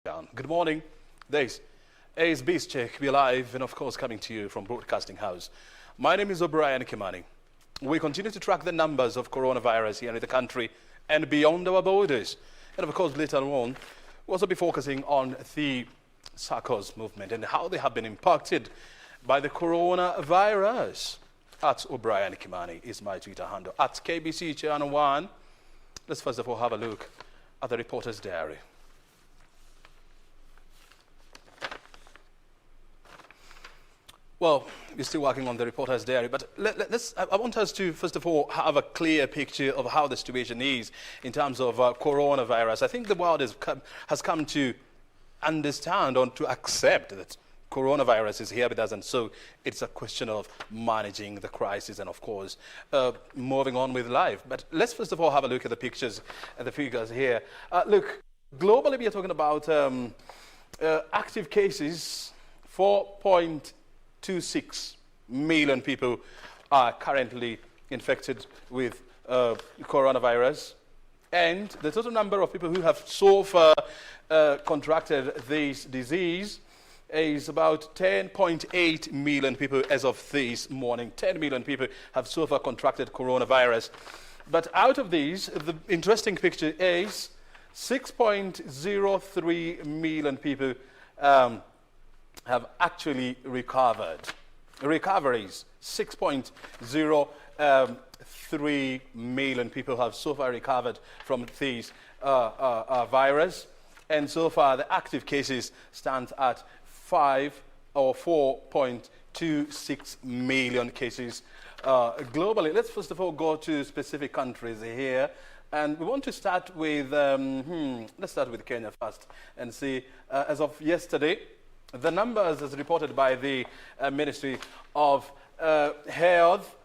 Good morning. This is Newscheck. We're live and, of course, coming to you from Broadcasting House. My name is O'Brien Kimani. We continue to track the numbers of coronavirus here in the country and beyond our borders. And, of course, later on, we'll also be focusing on the SACCOs movement and how they have been impacted by the coronavirus. At O'Brien Kimani is my Twitter handle. At KBC Channel 1. Let's first of all have a look at the reporter's diary. Well, we're still working on the reporter's diary, but I want us to, first of all, have a clear picture of how the situation is in terms of coronavirus. I think the world has come to understand or to accept that coronavirus is here with us, and so it's a question of managing the crisis and, of course, moving on with life. But let's first of all have a look at the pictures and the figures here. Look, globally we are talking about active cases, 4.26 million people are currently infected with coronavirus, and the total number of people who have so far contracted this disease is about 10.8 million people as of this morning. 10 million people have so far contracted coronavirus. But out of these, the interesting picture is 6.03 million people have actually recovered. Recoveries, 6.03 million people have so far recovered from this virus. And so far, the active cases stand at 4.26 million cases globally. Let's first of all go to specific countries here. And we want to start with, let's start with Kenya first and see, as of yesterday, the numbers as reported by the Ministry of Health,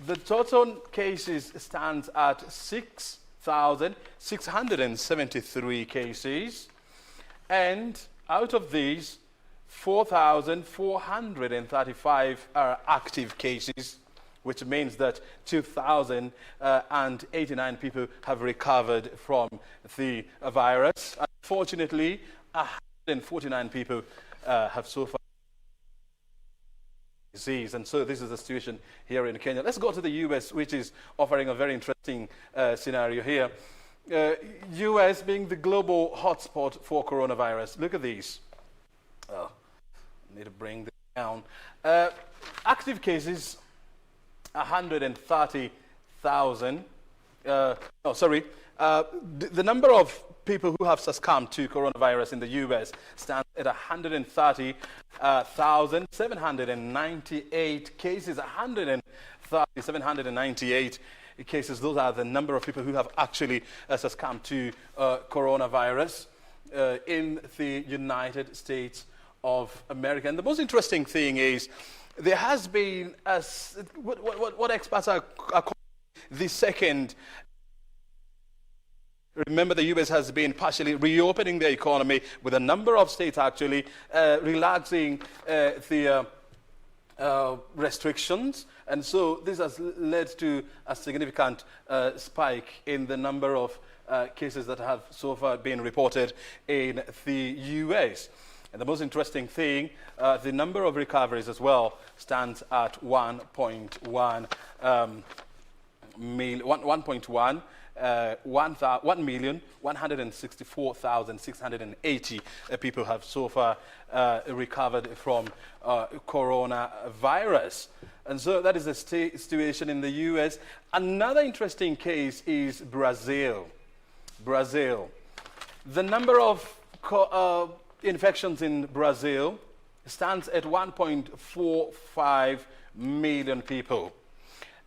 the total cases stands at 6,673 cases, and out of these, 4,435 are active cases, which means that 2,089 people have recovered from the virus. Unfortunately, 149 people have so far disease, and so this is the situation here in Kenya. Let's go to the US, which is offering a very interesting scenario here. US being the global hotspot for coronavirus. Look at these. Oh, I need to bring this down. Active cases, 130,000. The number of people who have succumbed to coronavirus in the US stands at 130,798 cases. 130,798 cases. Those are the number of people who have actually succumbed to coronavirus in the United States of America. And the most interesting thing is there has been what experts are calling the second. Remember, the U.S. has been partially reopening the economy, with a number of states actually relaxing the restrictions. And so this has led to a significant spike in the number of cases that have so far been reported in the U.S. And the most interesting thing, the number of recoveries as well stands at 1.1 1,164,680 people have so far recovered from coronavirus. And so that is the situation in the US. Another interesting case is Brazil. Brazil. The number of infections in Brazil stands at 1.45 million people.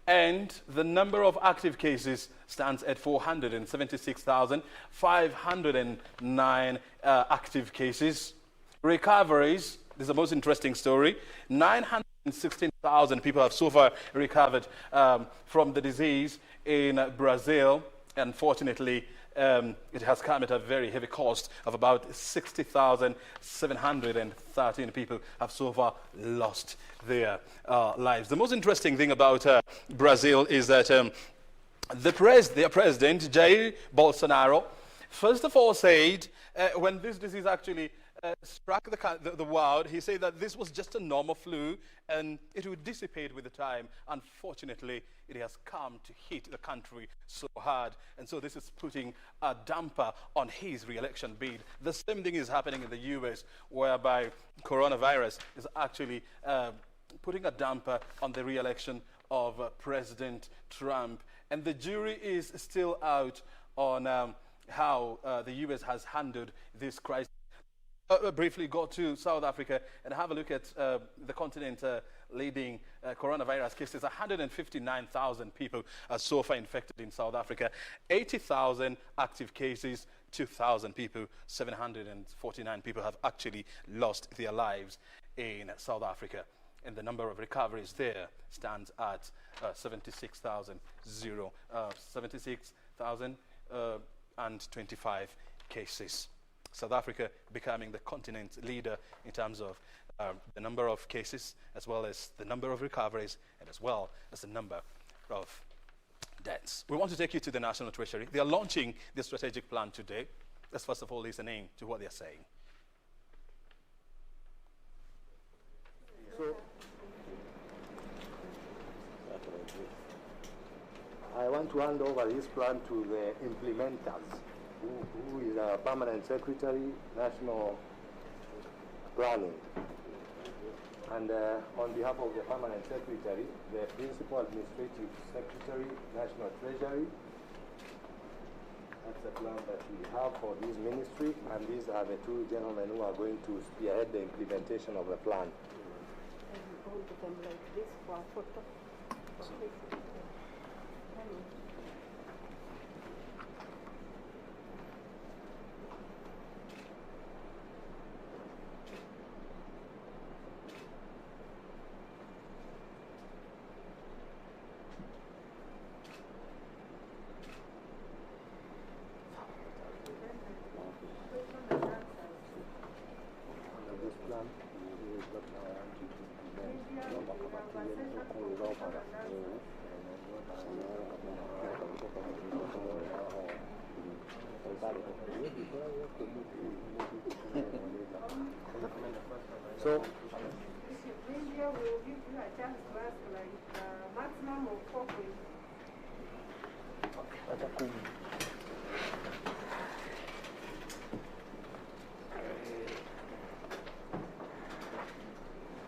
And the number of active cases stands at 476,509 active cases. Recoveries, this is the most interesting story, 916,000 people have so far recovered from the disease in Brazil. Unfortunately, it has come at a very heavy cost of about 60,713 people have so far lost their lives. The most interesting thing about Brazil is that their president, Jair Bolsonaro, first of all said when this disease actually struck the world, he said that this was just a normal flu and it would dissipate with the time. Unfortunately, it has come to hit the country so hard, and so this is putting a damper on his re-election bid. The same thing is happening in the US, whereby coronavirus is actually putting a damper on the re-election of President Trump. And the jury is still out on how the US has handled this crisis. Briefly go to South Africa and have a look at the continent leading coronavirus cases. 159,000 people are so far infected in South Africa. 80,000 active cases, 2,000 people, 749 people have actually lost their lives in South Africa. And the number of recoveries there stands at 76,025 cases. South Africa becoming the continent leader in terms of the number of cases, as well as the number of recoveries, and as well as the number of deaths. We want to take you to the National Treasury. They are launching the strategic plan today. Let's first of all listen to what they are saying. So, I want to hand over this plan to the implementers, who is our Permanent Secretary, National Planning. And on behalf of the Permanent Secretary, the Principal Administrative Secretary, National Treasury, that's the plan that we have for this ministry, and these are the two gentlemen who are going to spearhead the implementation of the plan. Hold them like this for a photo. This plan is what I want to So, India will give you a chance to ask like maximum of 4 points.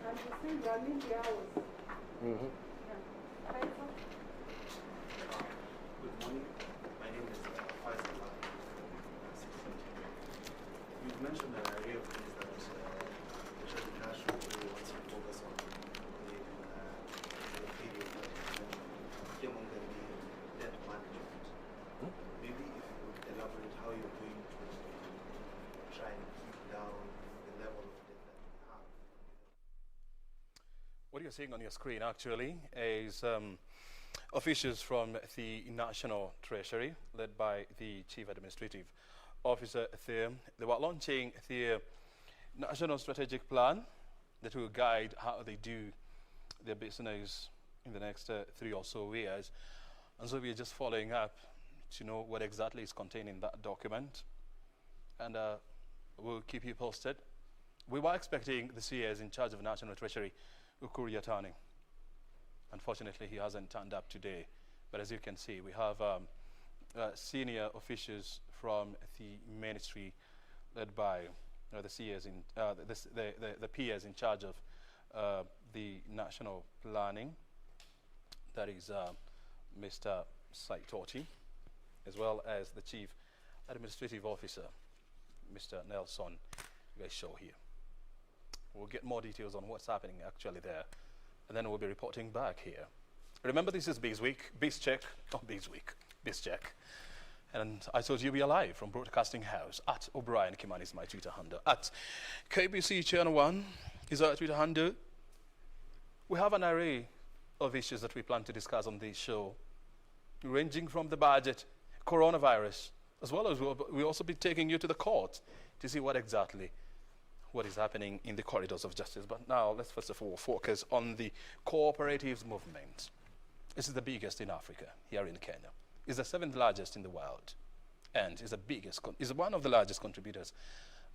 And you see the India hours. Good morning. My name is Faisal. You've mentioned an array of things that the Treasury National really wants to focus on in the period that among them being debt management. Maybe if you would elaborate how you're going to try and keep down the level of debt that we have. What you're seeing on your screen actually is officials from the National Treasury, led by the Chief Administrative Officer there. They were launching the National Strategic Plan that will guide how they do their business in the next 3 or so years. And so we are just following up to know what exactly is contained in that document. And we'll keep you posted. We were expecting the CS in charge of National Treasury, Ukuri Yatani. Unfortunately, he hasn't turned up today. But as you can see, we have senior officials from the ministry, led by the CS in the PS in charge of the national planning. That is Mr. Saitoti, as well as the Chief Administrative Officer, Mr. Nelson. You guys show here. We'll get more details on what's happening actually there, and then we'll be reporting back here. Remember, this is Biz Week, Newscheck. And I thought you'd be alive from Broadcasting House. At O'Brien Kimani is my Twitter handle. At KBC Channel 1 is our Twitter handle. We have an array of issues that we plan to discuss on this show, ranging from the budget, coronavirus, as well as we'll also be taking you to the court to see what is happening in the corridors of justice. But now let's first of all focus on the cooperatives movement. This is the biggest in Africa, here in Kenya. It's the 7th largest in the world. and is one of the largest contributors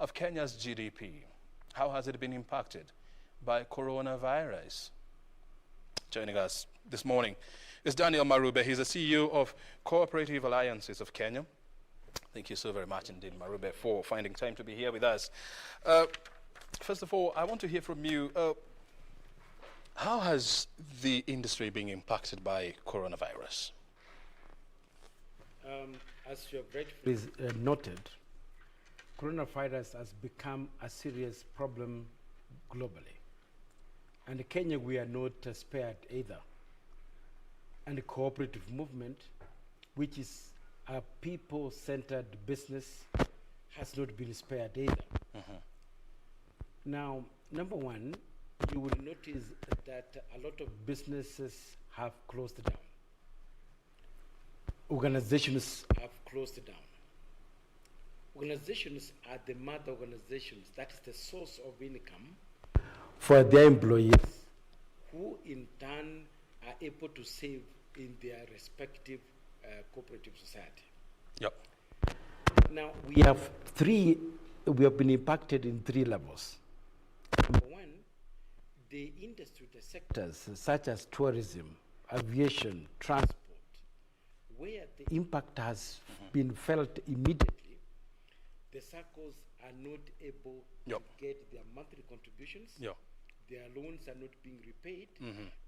of Kenya's GDP. How has it been impacted by coronavirus? Joining us this morning is Daniel Marube. He's the CEO of Cooperative Alliances of Kenya. Thank you so very much indeed, Marube, for finding time to be here with us. First of all, I want to hear from you. How has the industry been impacted by coronavirus? As you have rightfully noted, coronavirus has become a serious problem globally. And in Kenya, we are not spared either. And the cooperative movement, which is a people-centered business, has not been spared either. Now, number one, you will notice that a lot of businesses have closed down. Organizations have closed down. Organizations are the mother organizations, that is the source of income for their employees, who in turn are able to save in their respective cooperative society. Yep. Now, we have been impacted in 3 levels. Number one, the industry, the sectors such as tourism, aviation, transport, where the impact has been felt immediately, the circles are not able to get their monthly contributions. Their loans are not being repaid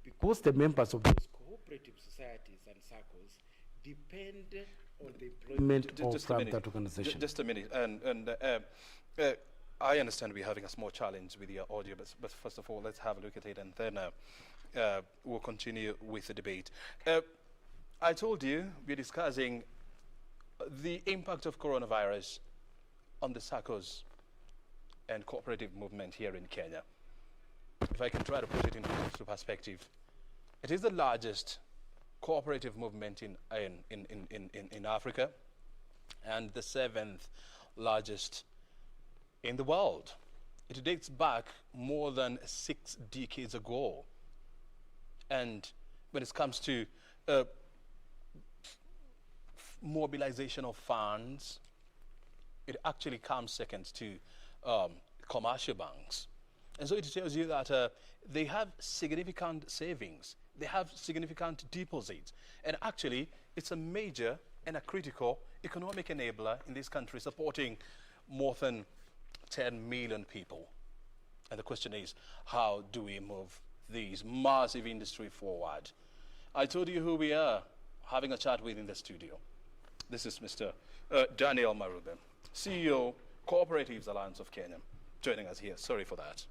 because the members of those cooperative societies and circles depend on the employment of that organization. Just a minute. And I understand we're having a small challenge with your audio, but first of all, let's have a look at it, and then we'll continue with the debate. I told you we're discussing the impact of coronavirus on the SACCOs and cooperative movement here in Kenya. If I can try to put it into perspective, it is the largest cooperative movement in Africa, and the 7th largest in the world. It dates back more than 6 decades ago. And when it comes to mobilization of funds, it actually comes second to commercial banks. And so it tells you that they have significant savings, they have significant deposits, and actually it's a major and a critical economic enabler in this country, supporting more than 10 million people. And the question is, how do we move these massive industry forward? I told you who we are having a chat with in the studio. This is Mr. Daniel Marube, CEO, Cooperatives Alliance of Kenya, joining us here. Sorry for that.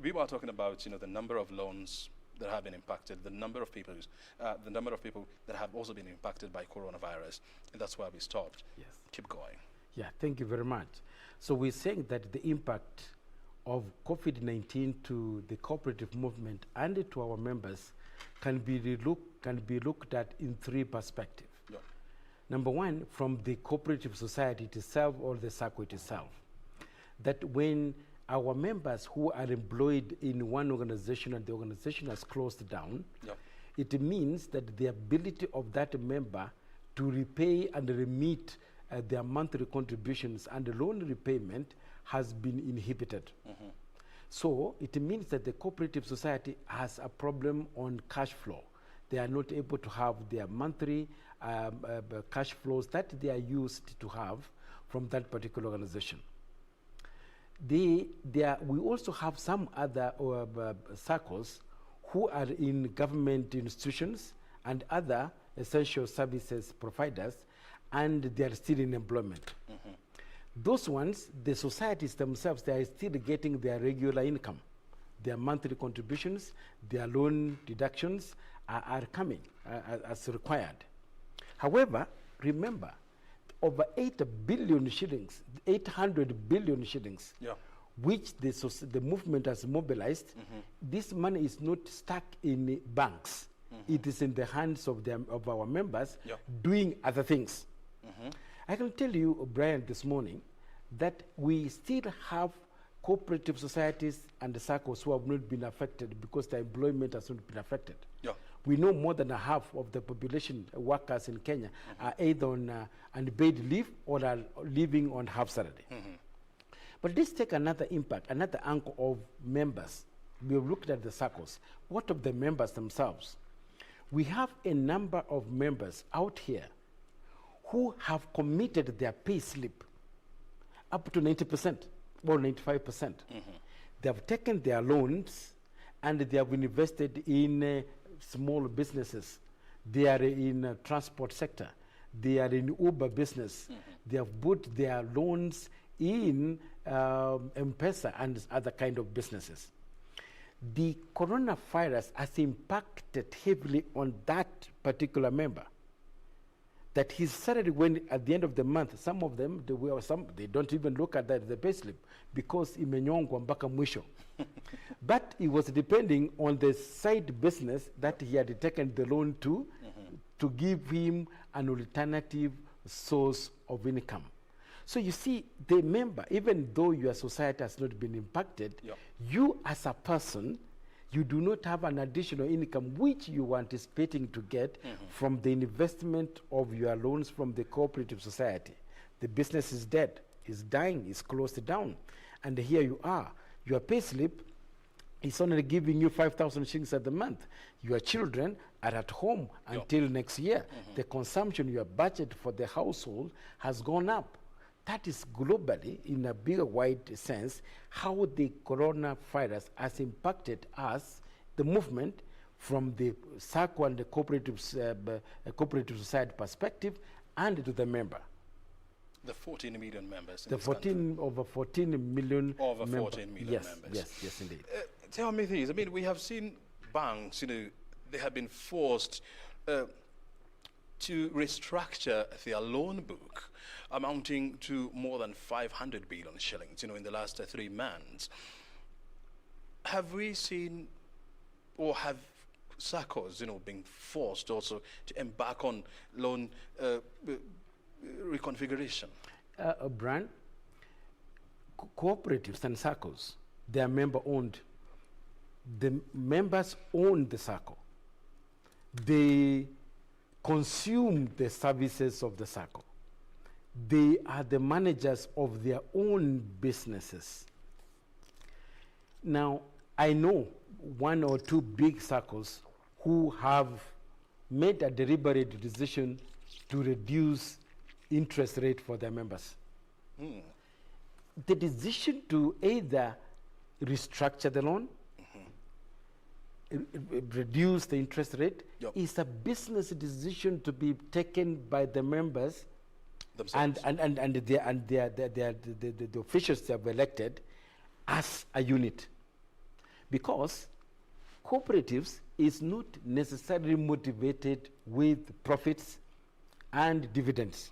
We were talking about, the number of loans that have been impacted, the number of people that have also been impacted by coronavirus, and that's why we stopped. Yes. Keep going. Yeah, thank you very much. So we're saying that the impact of COVID-19 to the cooperative movement and to our members can be looked at in 3 perspectives. Yeah. Number one, from the cooperative society itself or the SACCO itself, that when our members who are employed in one organization and the organization has closed down, it means that the ability of that member to repay and remit their monthly contributions and the loan repayment has been inhibited. So it means that the cooperative society has a problem on cash flow. They are not able to have their monthly cash flows that they are used to have from that particular organization. We also have some other circles who are in government institutions and other essential services providers, and they are still in employment. Those ones, the societies themselves, they are still getting their regular income. Their monthly contributions, their loan deductions are coming as required. However, remember, over 800 billion shillings, which the movement has mobilized, this money is not stuck in banks. It is in the hands of our members doing other things. I can tell you, O'Brien, this morning, that we still have cooperative societies and the SACCOs who have not been affected because their employment has not been affected. We know more than a half of the population workers in Kenya are either on unpaid leave or are living on half salary. But let's take another impact, another angle of members. We have looked at the circles. What of the members themselves? We have a number of members out here who have committed their pay slip up to 90% or 95%. They have taken their loans and they have invested in small businesses. They are in transport sector. They are in Uber business. They have put their loans in M-Pesa and other kind of businesses. The coronavirus has impacted heavily on that particular member. That his salary, when at the end of the month, some of them, they don't even look at the payslip because imenyongwa mpaka mwisho. But it was depending on the side business that he had taken the loan to give him an alternative source of income. So you see, the member, even though your society has not been impacted, you as a person, you do not have an additional income which you were anticipating to get from the investment of your loans from the cooperative society. The business is dead, is dying, is closed down. And here you are. Your pay slip is only giving you 5,000 shillings a month. Your children are at home until next year. The consumption, your budget for the household has gone up. That is globally, in a bigger, wide sense, how the coronavirus has impacted us, the movement, from the SACCO and the cooperative society perspective, and to the member. The 14 million members in The this country. over 14 million. Over 14 million members. Yes, indeed. Tell me this. I mean, we have seen banks, they have been forced to restructure their loan book, amounting to more than 500 billion shillings, in the last 3 months. Have we seen, or have SACCOs, been forced also to embark on loan reconfiguration? O'Brien, cooperatives and SACCOs, they are member-owned. The members own the SACCO. They consume the services of the SACCO. They are the managers of their own businesses. Now, I know 1 or 2 big SACCOs who have made a deliberate decision to reduce interest rate for their members. The decision to either restructure the loan, reduce the interest rate, is a business decision to be taken by the members themselves. and the officials they have elected as a unit. Because cooperatives is not necessarily motivated with profits and dividends.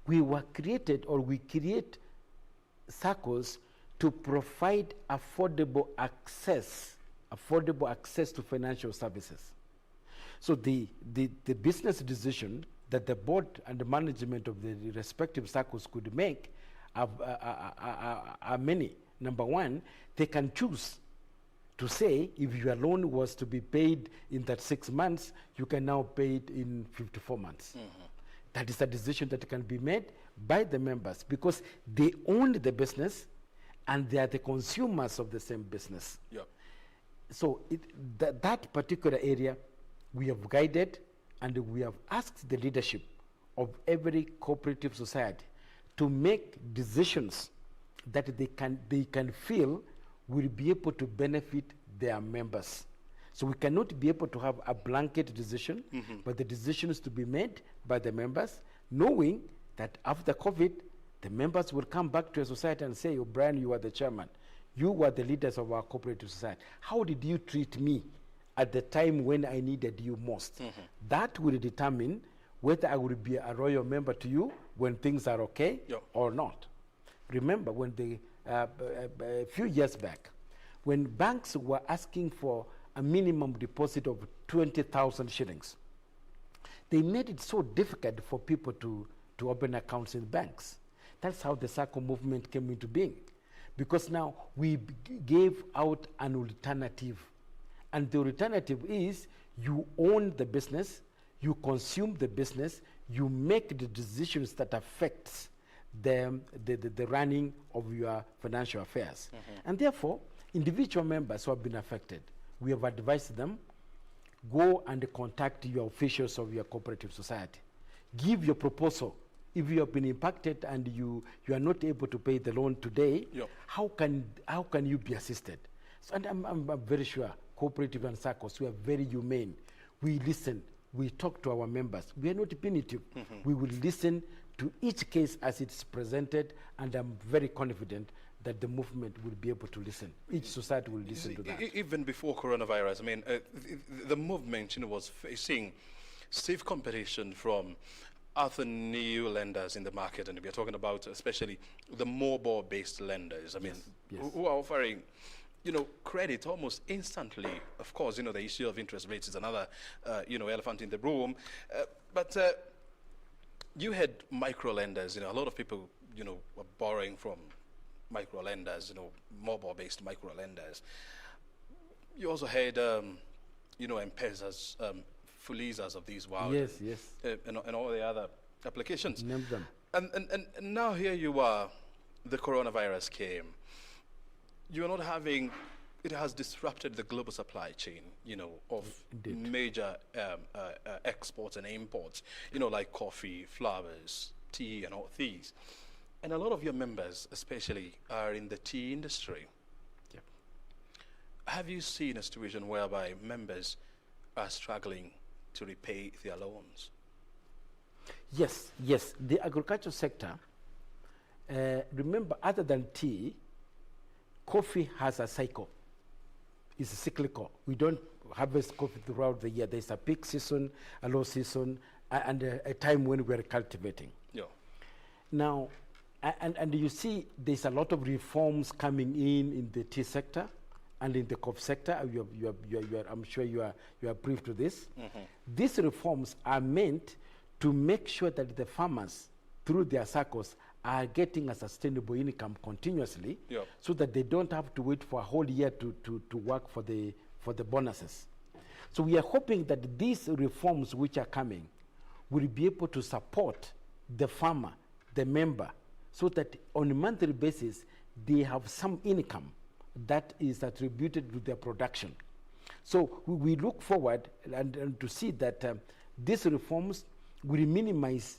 We were created, or we create SACCOs to provide affordable access to financial services. So the business decision that the board and the management of the respective SACCOs could make are many. Number one, they can choose to say if your loan was to be paid in that 6 months, you can now pay it in 54 months. That is a decision that can be made by the members because they own the business and they are the consumers of the same business. So that particular area we have guided, and we have asked the leadership of every cooperative society to make decisions that they can feel will be able to benefit their members. So we cannot be able to have a blanket decision, but the decision is to be made by the members, knowing that after COVID, the members will come back to a society and say, O'Brien, you are the chairman. You were the leaders of our cooperative society. How did you treat me at the time when I needed you most? That will determine whether I will be a royal member to you when things are okay or not. Remember, when a few years back, when banks were asking for a minimum deposit of 20,000 shillings, they made it so difficult for people to open accounts in banks. That's how the SACCO movement came into being. Because now we gave out an alternative. And the alternative is You own the business, you consume the business, you make the decisions that affect the running of your financial affairs. And therefore, individual members who have been affected, we have advised them, go and contact your officials of your cooperative society. Give your proposal. If you have been impacted and you are not able to pay the loan today, how can you be assisted? So, and I'm very sure cooperative and SACCOs, we are very humane. We listen, we talk to our members. We are not punitive. We will listen to each case as it's presented, and I'm very confident that the movement will be able to listen. Each society will listen to that. Even before coronavirus, I mean, the movement, was facing stiff competition from other new lenders in the market, and we're talking about especially the mobile-based lenders. I mean, who are offering, credit almost instantly. Of course, the issue of interest rates is another, elephant in the room. But you had micro lenders. A lot of people, were borrowing from micro lenders. Mobile-based micro lenders. You also had, M-Pesas, Fulizas of these world. Yes. And all the other applications. Name them. And now here you are, the coronavirus came. You're not having, it has disrupted the global supply chain, of major exports and imports, like coffee, flowers, tea, and all these. And a lot of your members, especially, are in the tea industry. Yep. Have you seen a situation whereby members are struggling to repay their loans? Yes. The agricultural sector, remember, other than tea, coffee has a cycle. It's cyclical. We don't harvest coffee throughout the year. There's a peak season, a low season, and a time when we're cultivating. Yeah. Now, and you see there's a lot of reforms coming in the tea sector and in the coffee sector. I'm sure you are brief to this. These reforms are meant to make sure that the farmers, through their SACCOs, are getting a sustainable income continuously, so that they don't have to wait for a whole year to work for the bonuses. So we are hoping that these reforms which are coming will be able to support the farmer, the member, so that on a monthly basis they have some income that is attributed to their production. So we look forward and to see that these reforms will minimize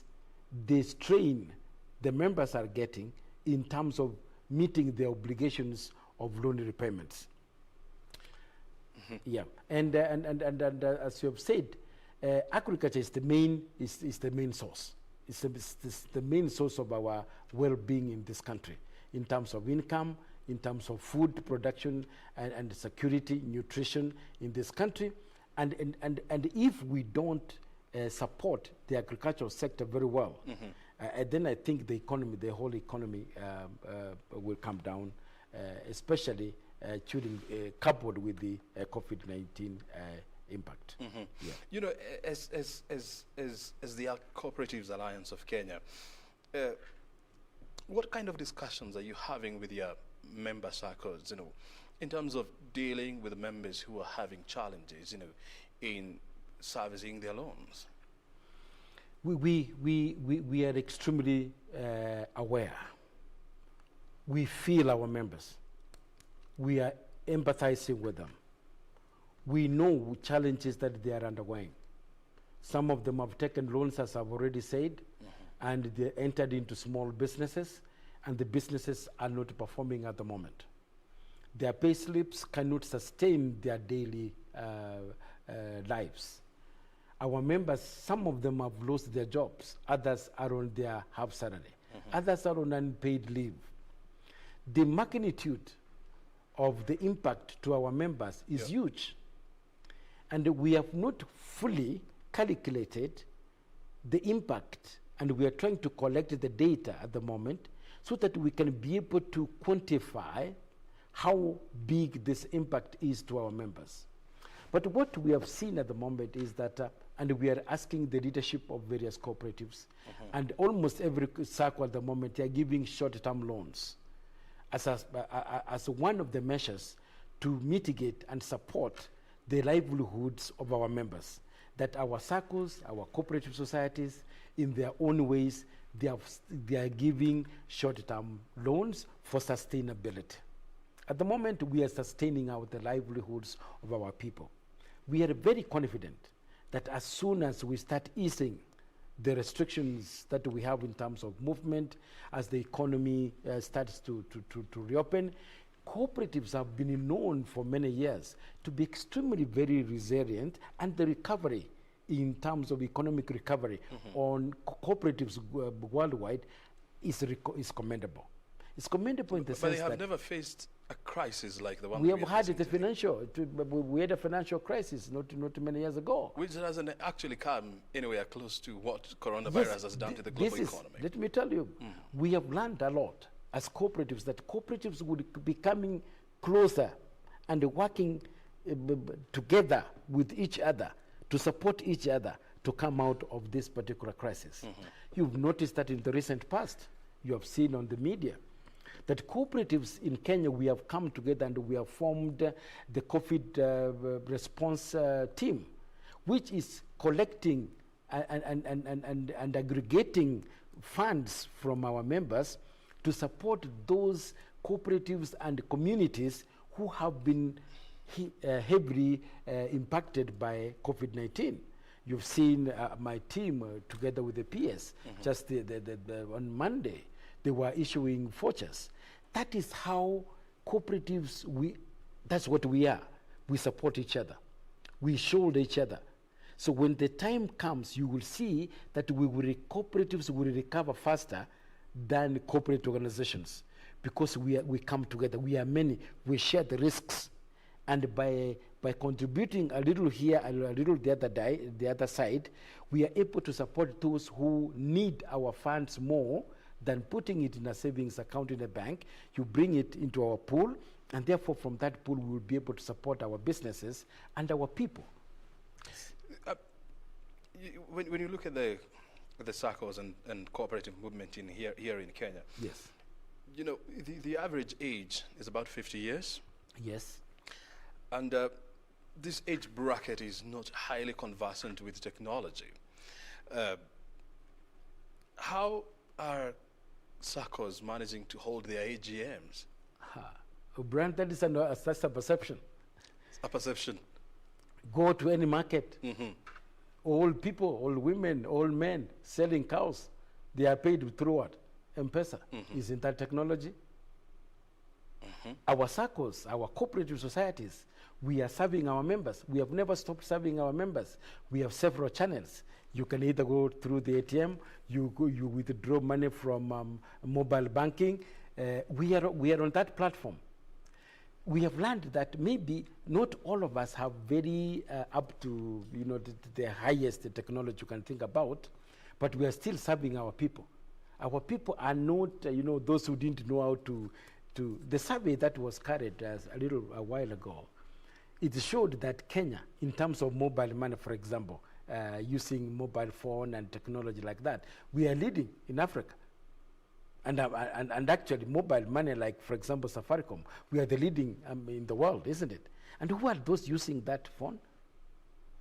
the strain the members are getting in terms of meeting their obligations of loan repayments. Yeah, and as you have said, agriculture is the main source. It's the main source of our well-being in this country, in terms of income, in terms of food production and security, nutrition in this country, and if we don't support the agricultural sector very well, then I think the whole economy will come down, especially coupled with the COVID-19 impact. Yeah. As the Cooperatives Alliance of Kenya, what kind of discussions are you having with your member circles, in terms of dealing with members who are having challenges, in servicing their loans? We are extremely aware. We feel our members. We are empathizing with them. We know challenges that they are undergoing. Some of them have taken loans, as I've already said, and they entered into small businesses, and the businesses are not performing at the moment. Their pay slips cannot sustain their daily lives. Our members, some of them have lost their jobs. Others are on their half salary. Others are on unpaid leave. The magnitude of the impact to our members is huge. And we have not fully calculated the impact, and we are trying to collect the data at the moment so that we can be able to quantify how big this impact is to our members. But what we have seen at the moment is that, and we are asking the leadership of various cooperatives, and almost every circle at the moment, they are giving short-term loans as one of the measures to mitigate and support the livelihoods of our members. That our SACCOs, our cooperative societies, in their own ways, they are giving short-term loans for sustainability. At the moment, we are sustaining the livelihoods of our people. We are very confident that as soon as we start easing the restrictions that we have in terms of movement, as the economy starts to reopen, cooperatives have been known for many years to be extremely very resilient, and the recovery in terms of economic recovery on cooperatives worldwide is commendable. It's commendable in the sense that... But they have never faced a crisis like the one we have had we had a financial crisis not many years ago. Which hasn't actually come anywhere close to what coronavirus has done to the global economy. Let me tell you, we have learned a lot as cooperatives, that cooperatives would be coming closer and working together with each other to support each other to come out of this particular crisis. You've noticed that in the recent past, you have seen on the media, that cooperatives in Kenya, we have come together and we have formed the COVID response team, which is collecting and aggregating funds from our members to support those cooperatives and communities who have been heavily impacted by COVID-19. You've seen my team together with the PS, just on Monday, they were issuing vouchers. That is how cooperatives, that's what we are. We support each other. We shoulder each other. So when the time comes, you will see that cooperatives will recover faster than corporate organizations, because we come together. We are many. We share the risks. And by contributing a little here, a little the other side, we are able to support those who need our funds more than putting it in a savings account in a bank. You bring it into our pool, and therefore from that pool we will be able to support our businesses and our people. When you look at the SACCOs and cooperative movement here in Kenya, yes, you know, the average age is about 50 years. Yes. And this age bracket is not highly conversant with technology. How are SACCOs managing to hold their AGMs? O'Brien, that is that's a perception. A perception. Go to any market. All people, all women, all men selling cows, they are paid through what? M-Pesa. Isn't that technology? Our SACCOs, our cooperative societies, we are serving our members. We have never stopped serving our members. We have several channels. You can either go through the ATM, you withdraw money from mobile banking. We are on that platform. We have learned that maybe not all of us have very up to the highest technology you can think about, but we are still serving our people. Our people are not those who didn't know how to. The survey that was carried a while ago, it showed that Kenya, in terms of mobile money, for example, using mobile phone and technology like that, we are leading in Africa. And actually, mobile money, like, for example, Safaricom, we are the leading in the world, isn't it? And who are those using that phone?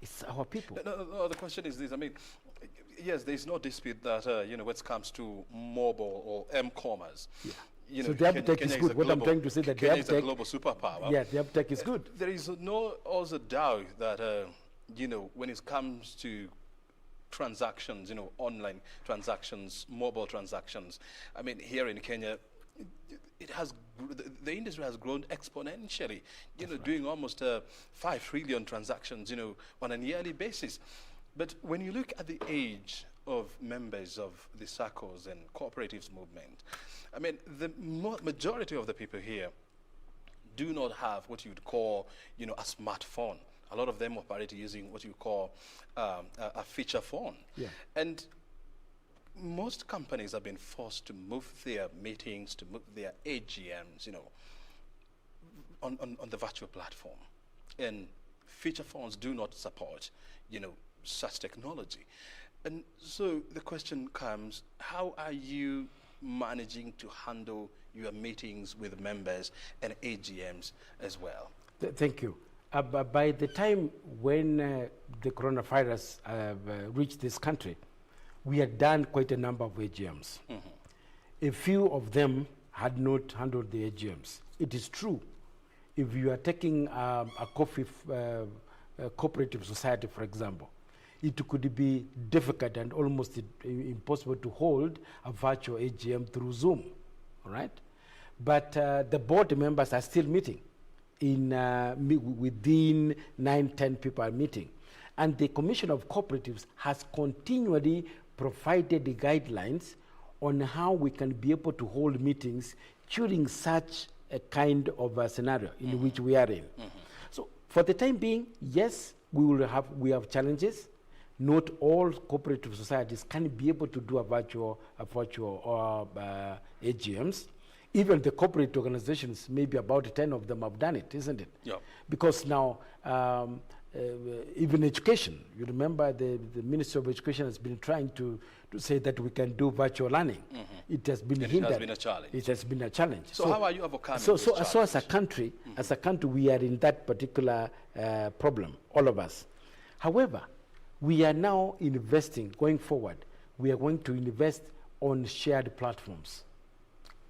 It's our people. No, the question is this. I mean, yes, there is no dispute that, when it comes to mobile or M-commerce, so the uptake is good. What I'm trying to say that Kenya is a global superpower. Yeah, the uptake is good. There is no also doubt that, when it comes to transactions, online transactions, mobile transactions, I mean, here in Kenya, the industry has grown exponentially, doing almost 5 trillion transactions, on a yearly basis. But when you look at the age of members of the SACCOs and cooperatives movement, I mean, the majority of the people here do not have what you'd call, a smartphone. A lot of them operate using what you call a feature phone. Yeah. And most companies have been forced to move their meetings, to move their AGMs, on the virtual platform. And feature phones do not support, such technology. And so the question comes, how are you managing to handle your meetings with members and AGMs as well? Thank you. By the time when the coronavirus reached this country, we had done quite a number of AGMs. A few of them had not handled the AGMs. It is true, if you are taking a coffee cooperative society, for example, it could be difficult and almost impossible to hold a virtual AGM through Zoom, all right? But the board members are still meeting. Within 9-10 people are meeting. And the Commission of Cooperatives has continually provided the guidelines on how we can be able to hold meetings during such a kind of a scenario in which we are in. So for the time being, yes, we have challenges. Not all cooperative societies can be able to do a virtual AGMs. Even the corporate organizations, maybe about 10 of them have done it, isn't it? Yeah. Because now, even education, you remember the Ministry of Education has been trying to say that we can do virtual learning. It has been hindered. It has been a challenge. It has been a challenge. So how are you overcoming so this as a country, we are in that particular problem, all of us. However, we are now investing, going forward, we are going to invest on shared platforms,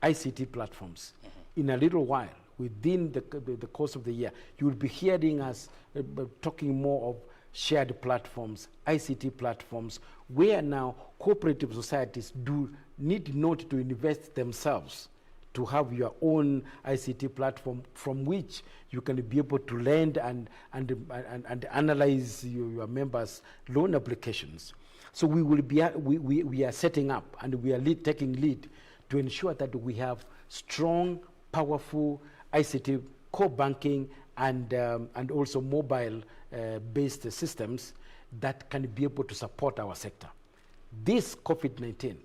ICT platforms. In a little while, within the course of the year, you will be hearing us talking more of shared platforms, ICT platforms, where now cooperative societies do need not to invest themselves to have your own ICT platform from which you can be able to lend and analyze your members' loan applications. So we will be we are setting up and we are taking lead to ensure that we have strong, powerful ICT core banking and also mobile based systems that can be able to support our sector. This COVID-19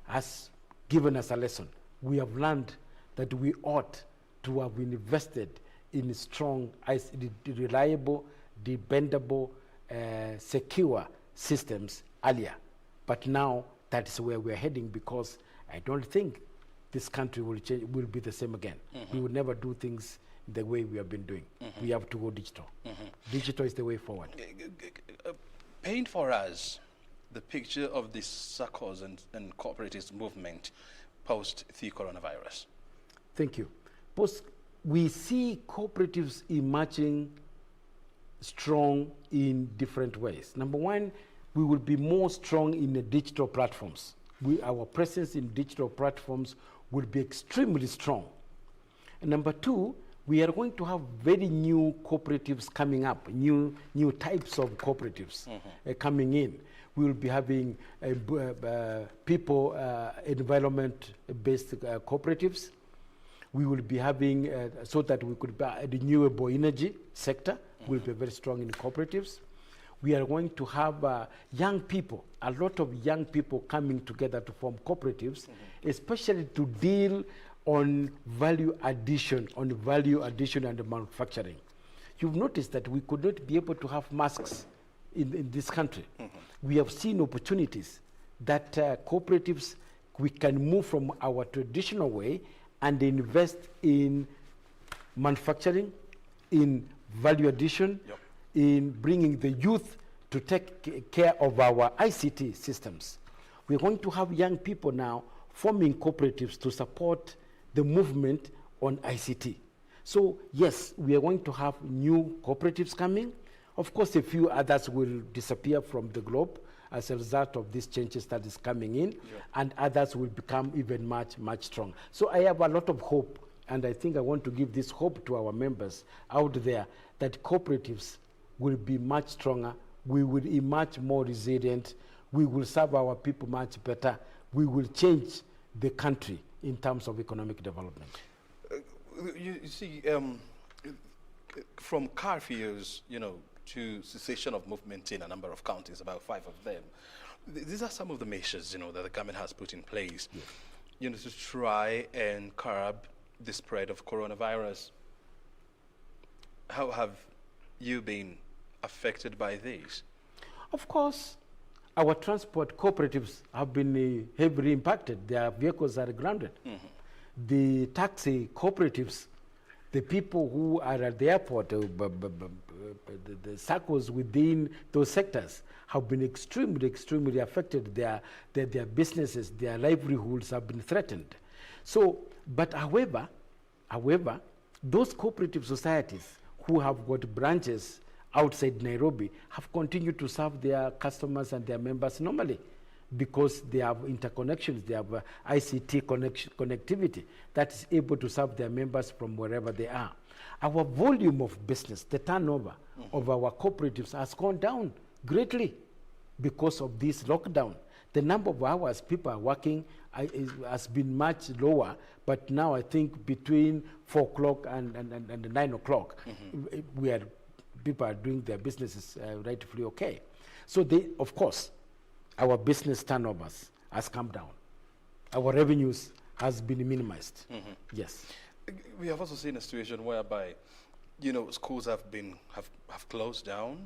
has given us a lesson. We have learned that we ought to have invested in strong, reliable, dependable, secure systems earlier. But now that is where we're heading, because I don't think this country will be the same again. We will never do things the way we have been doing. We have to go digital. Digital is the way forward. Paint for us the picture of the SACCOs and cooperatives movement post the coronavirus. Thank you. We see cooperatives emerging strong in different ways. Number one, we will be more strong in the digital platforms. Our presence in digital platforms will be extremely strong. And number two, we are going to have very new cooperatives coming up, new types of cooperatives coming in. We will be having people, environment-based cooperatives. We will be having, so that we could be a renewable energy sector, will be very strong in cooperatives. We are going to have young people, a lot of young people coming together to form cooperatives, especially to deal on value addition and manufacturing. You've noticed that we could not be able to have masks in this country. We have seen opportunities that cooperatives, we can move from our traditional way and invest in manufacturing, in value addition, in bringing the youth to take care of our ICT systems. We're going to have young people now forming cooperatives to support the movement on ICT. So yes, we are going to have new cooperatives coming. Of course, a few others will disappear from the globe as a result of these changes that is coming in, and others will become even much stronger. So I have a lot of hope, and I think I want to give this hope to our members out there that cooperatives will be much stronger, we will emerge more resilient, we will serve our people much better, we will change the country in terms of economic development. You see, from curfews, to cessation of movement in a number of counties, about 5 of them, these are some of the measures, that the government has put in place, to try and curb the spread of coronavirus. How have you been affected by these? Of course, our transport cooperatives have been heavily impacted. Their vehicles are grounded. The taxi cooperatives, the people who are at the airport the SACCOs within those sectors have been extremely affected. Their businesses, their livelihoods have been threatened. So, but however, those cooperative societies who have got branches outside Nairobi have continued to serve their customers and their members normally, because they have interconnections, they have ICT connectivity that is able to serve their members from wherever they are. Our volume of business, the turnover of our cooperatives has gone down greatly because of this lockdown. The number of hours people are working has been much lower, but now I think between 4 o'clock and 9 o'clock, people are doing their businesses rightfully okay. So of course, our business turnovers has come down. Our revenues has been minimized. Yes. We have also seen a situation whereby, schools have closed down.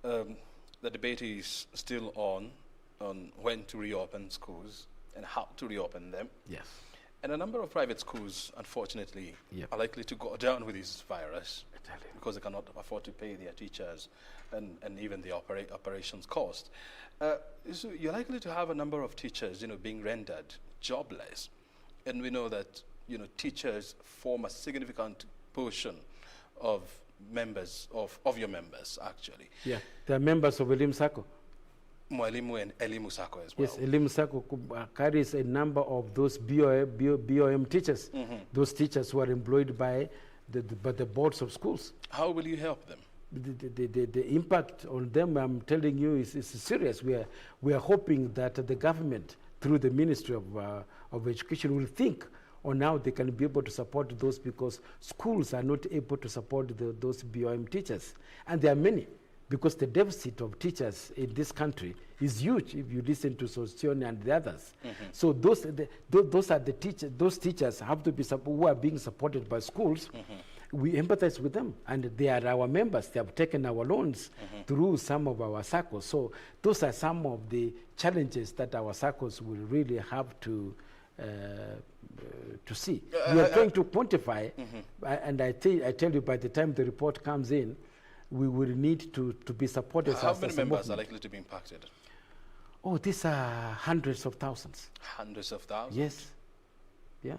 The debate is still on when to reopen schools and how to reopen them. Yes. And a number of private schools, unfortunately, are likely to go down with this virus because they cannot afford to pay their teachers and even the operations cost. So you're likely to have a number of teachers, being rendered jobless. And we know that, teachers form a significant portion of members, of your members, actually. Yeah, they're members of Elimu Sacco. Mwalimu and Elimu Sacco as well. Yes, Elimu Sacco carries a number of those BOM teachers, those teachers who are employed by the boards of schools. How will you help them? The impact on them, I'm telling you, is serious. We are hoping that the government, through the Ministry of Education, will think on how they can be able to support those, because schools are not able to support those BOM teachers. And there are many, because the deficit of teachers in this country is huge if you listen to Soscione and the others. So those are the teachers. Those teachers have to be who are being supported by schools. We empathize with them, and they are our members. They have taken our loans through some of our SACCOs. So those are some of the challenges that our SACCOs will really have to see. We are trying to quantify, and I tell you, by the time the report comes in, we will need to be supported. How many members are likely to be impacted? Oh, these are hundreds of thousands. Hundreds of thousands? Yes. Yeah.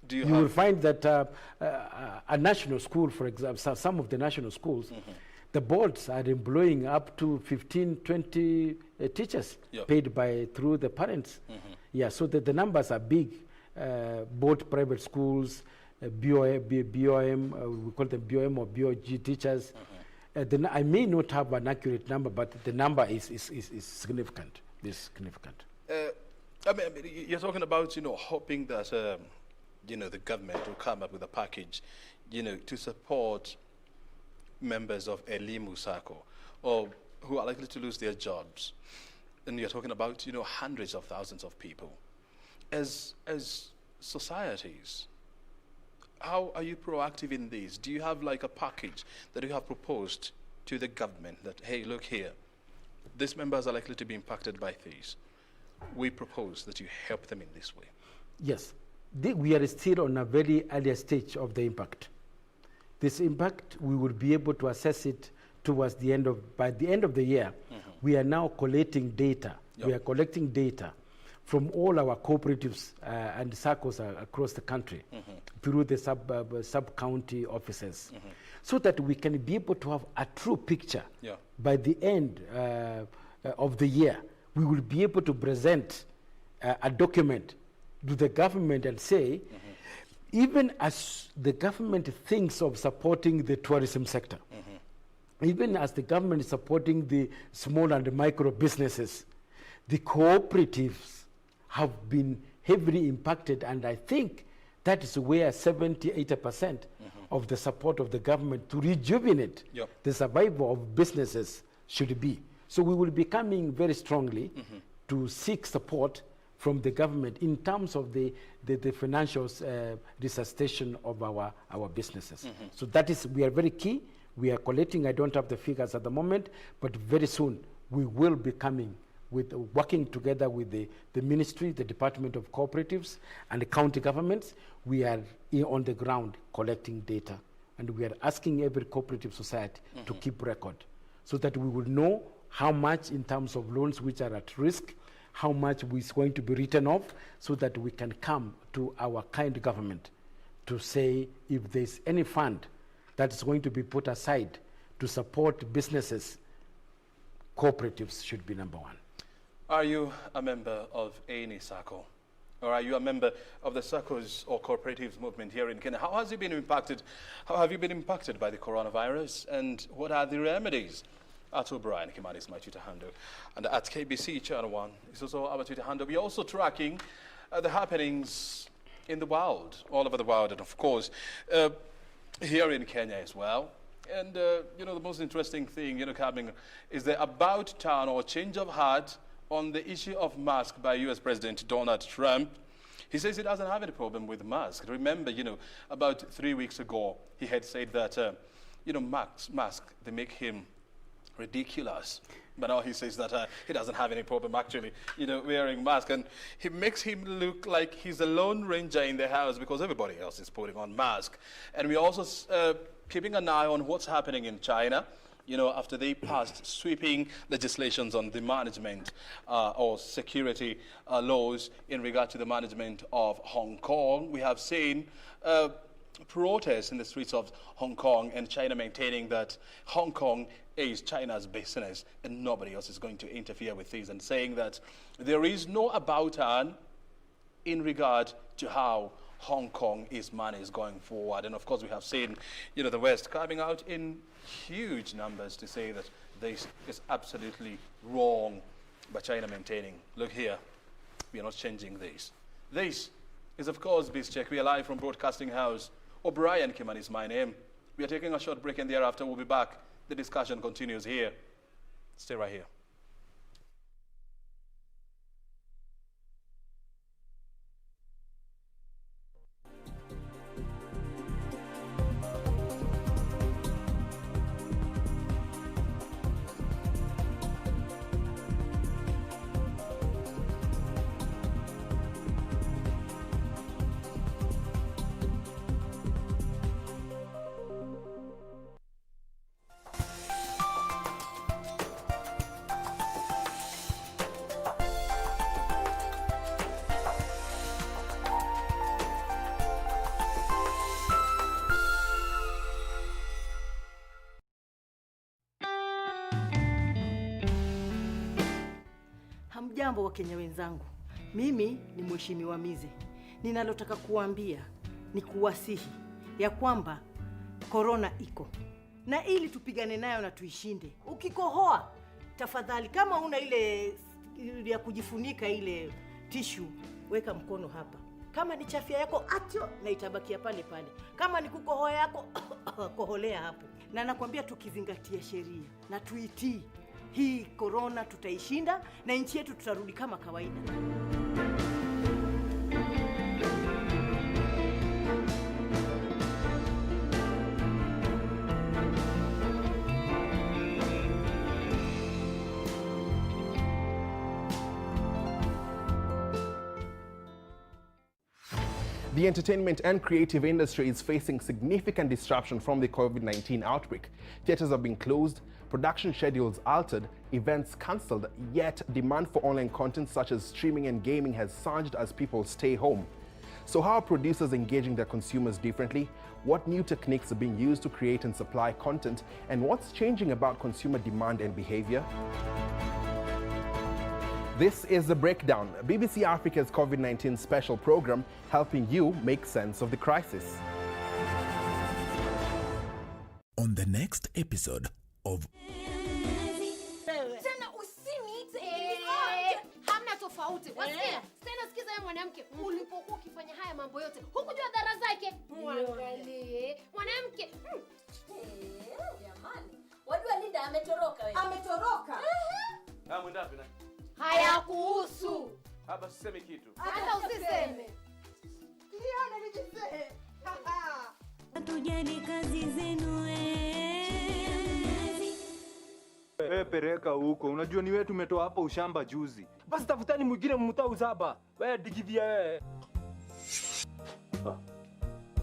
You will find that a national school, for example, some of the national schools, the boards are employing up to 15, 20 teachers paid through the parents. Yeah, so the numbers are big. Both private schools, BOM, we call them BOM or BOG teachers. I may not have an accurate number, but the number is significant. It's significant. I mean, you're talking about, hoping that, the government will come up with a package, to support members of Elimu Sacco, or who are likely to lose their jobs. And you're talking about, hundreds of thousands of people. As societies, how are you proactive in this? Do you have like a package that you have proposed to the government that, hey, look here, these members are likely to be impacted by this. We propose that you help them in this way. Yes. We are still on a very early stage of the impact. This impact, we will be able to assess it towards by the end of the year. We are now collating data. We are collecting data from all our cooperatives and SACCOs across the country through the sub-county offices, so that we can be able to have a true picture. By the end of the year, we will be able to present a document to the government and say, even as the government thinks of supporting the tourism sector, even as the government is supporting the small and micro businesses, the cooperatives have been heavily impacted, and I think that is where 70–80% of the support of the government to rejuvenate the survival of businesses should be. So we will be coming very strongly to seek support from the government in terms of the financial resuscitation of our businesses. So that is, we are very key. We are collecting, I don't have the figures at the moment, but very soon we will be coming with working together with the ministry, the Department of Cooperatives, and the county governments. We are on the ground collecting data and we are asking every cooperative society to keep record so that we will know how much in terms of loans which are at risk, how much is going to be written off, so that we can come to our kind government to say if there's any fund that is going to be put aside to support businesses, cooperatives should be number one. Are you a member of any SACCO? Or are you a member of the SACCOs or cooperatives movement here in Kenya? How has you been impacted? How have you been impacted by the coronavirus? And what are the remedies? At O'Brien Kimani is my Twitter handle. And at KBC Channel 1 is also our Twitter handle. We're also tracking the happenings in the world, all over the world, and of course, here in Kenya as well. And, you know, the most interesting thing, you know, coming is the about turn or change of heart on the issue of mask by U.S. President Donald Trump. He says he doesn't have any problem with mask. Remember, you know, about 3 weeks ago, he had said that, you know, mask, they make him ridiculous. But now he says that he doesn't have any problem actually, you know, wearing mask. And he makes him look like he's a lone ranger in the house because everybody else is putting on mask. And we're also keeping an eye on what's happening in China, you know, after they passed sweeping legislations on the management or security laws in regard to the management of Hong Kong. We have seen protests in the streets of Hong Kong, and China maintaining that Hong Kong is China's business and nobody else is going to interfere with these, and saying that there is no about turn in regard to how Hong Kong is managed going forward. And of course, we have seen, you know, the West coming out in huge numbers to say that this is absolutely wrong, but China maintaining, look here, we are not changing this. This is, of course, Newscheck. We are live from Broadcasting House. O'Brien Kimani is my name. We are taking a short break, and thereafter we'll be back. The discussion continues here. Stay right here. Hamjambo wa Kenya wenzangu, mimi ni Mheshimiwa Mize. Ninalotaka kuambia ni kuwasihi ya kwamba korona iko, na ili tupigane nayo na tuishinde. Ukikohoa, tafadhali kama una ile ya kujifunika ile tissue, weka mkono hapa. Kama ni chafya yako acho na itabakia pale pale. Kama ni kukohoa yako koholea hapo. Na nakwambia tukizingatia sheria na tuitii, hii korona tutaishinda na nchi yetu tutarudi kama kawaida. The entertainment and creative industry is facing significant disruption from the COVID-19 outbreak. Theaters have been closed, production schedules altered, events cancelled, yet demand for online content such as streaming and gaming has surged as people stay home. So how are producers engaging their consumers differently? What new techniques are being used to create and supply content? And what's changing about consumer demand and behavior? This is The Breakdown, BBC Africa's COVID-19 special program, helping you make sense of the crisis. On the next episode of hamna tofauti. Wasikia? Tena sikiza wewe mwanamke, ulipokuwa ukifanya haya mambo yote, hukujua dhara zake. Muangalie. Mwanamke. Jamani. Wajua Linda ametoroka wewe. Ametoroka? Mwenda wapi na? Haya kuhusu. Hapa sisemi kitu. Hata usiseme. Liona nijiseme. Hatujali kazi zenu wewe pereka huko. Unajua ni wewe tumetoa hapa ushamba juzi. Basi tafutani mwingine mmutao zaba. Wewe digivia wewe.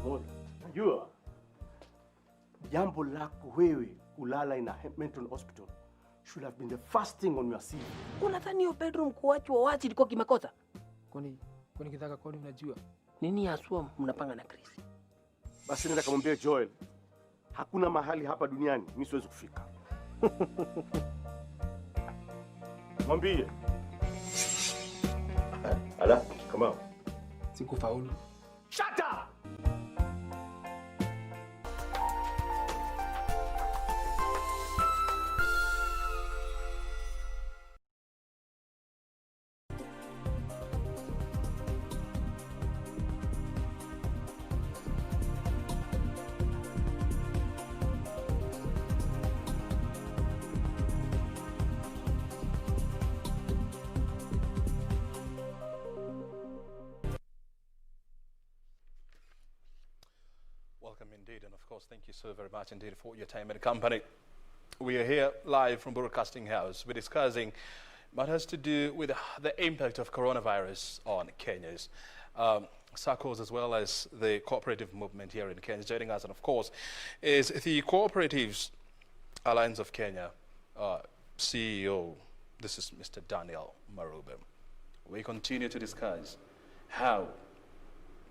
Mbona? Unajua jambo lako wewe kulala in a mental hospital should have been the first thing on your CV. Unadhani hiyo bedroom kuachwa wazi ilikuwa kimakosa? Kwani kitaka kwani unajua Nini haswa mnapanga na Chris? Basi nenda kamwambie Joel, hakuna mahali hapa duniani mimi siwezi kufika. Mwambie. Ala, come on. Sikufaulu. Shut up! Welcome indeed, and of course, thank you so very much indeed for your time and company. We are here live from Broadcasting House. We're discussing what has to do with the impact of coronavirus on Kenya's circles as well as the cooperative movement here in Kenya. Joining us, and of course, is the Cooperatives Alliance of Kenya CEO. This is Mr. Daniel Marube. We continue to discuss how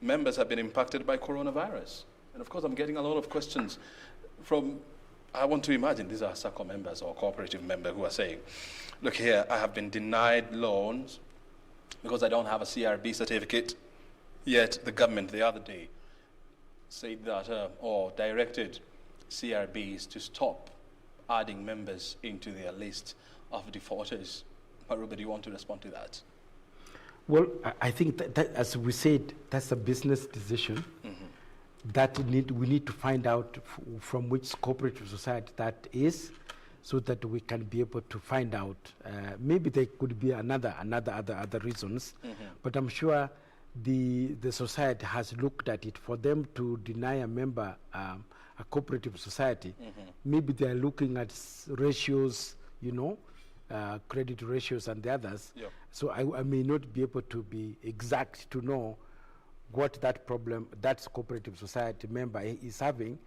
members have been impacted by coronavirus. And of course, I'm getting a lot of questions from, I want to imagine these are SACCO members or cooperative members who are saying, look here, I have been denied loans because I don't have a CRB certificate. Yet the government the other day said that, or directed CRBs to stop adding members into their list of defaulters. Marube, do you want to respond to that? Well, I think that as we said, that's a business decision. That we need to find out from which cooperative society that is, so that we can be able to find out. Maybe there could be other reasons, but I'm sure the society has looked at it. For them to deny a member a cooperative society, maybe they are looking at ratios, credit ratios and the others. Yep. So I may not be able to be exact to know what that problem that cooperative society member is having,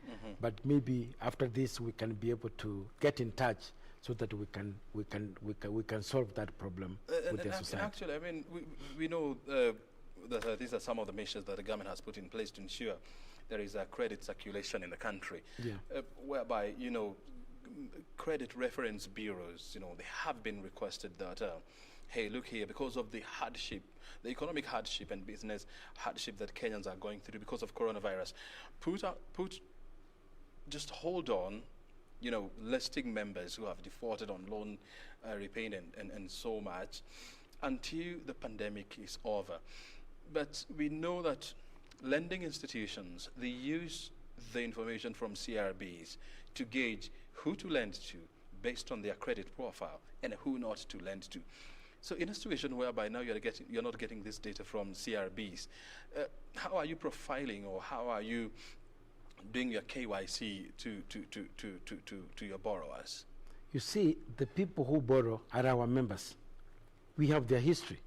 but maybe after this we can be able to get in touch so that we can solve that problem with the society. Actually, I mean, we know that these are some of the measures that the government has put in place to ensure there is a credit circulation in the country, whereby credit reference bureaus, they have been requested that, hey, look here, because of the hardship, the economic hardship and business hardship that Kenyans are going through because of coronavirus, just hold on, listing members who have defaulted on loan repayment and so much until the pandemic is over. But we know that lending institutions, they use the information from CRBs to gauge who to lend to based on their credit profile and who not to lend to. So in a situation whereby now you're not getting this data from CRBs, how are you profiling or how are you doing your KYC to your borrowers? You see, the people who borrow are our members. We have their history.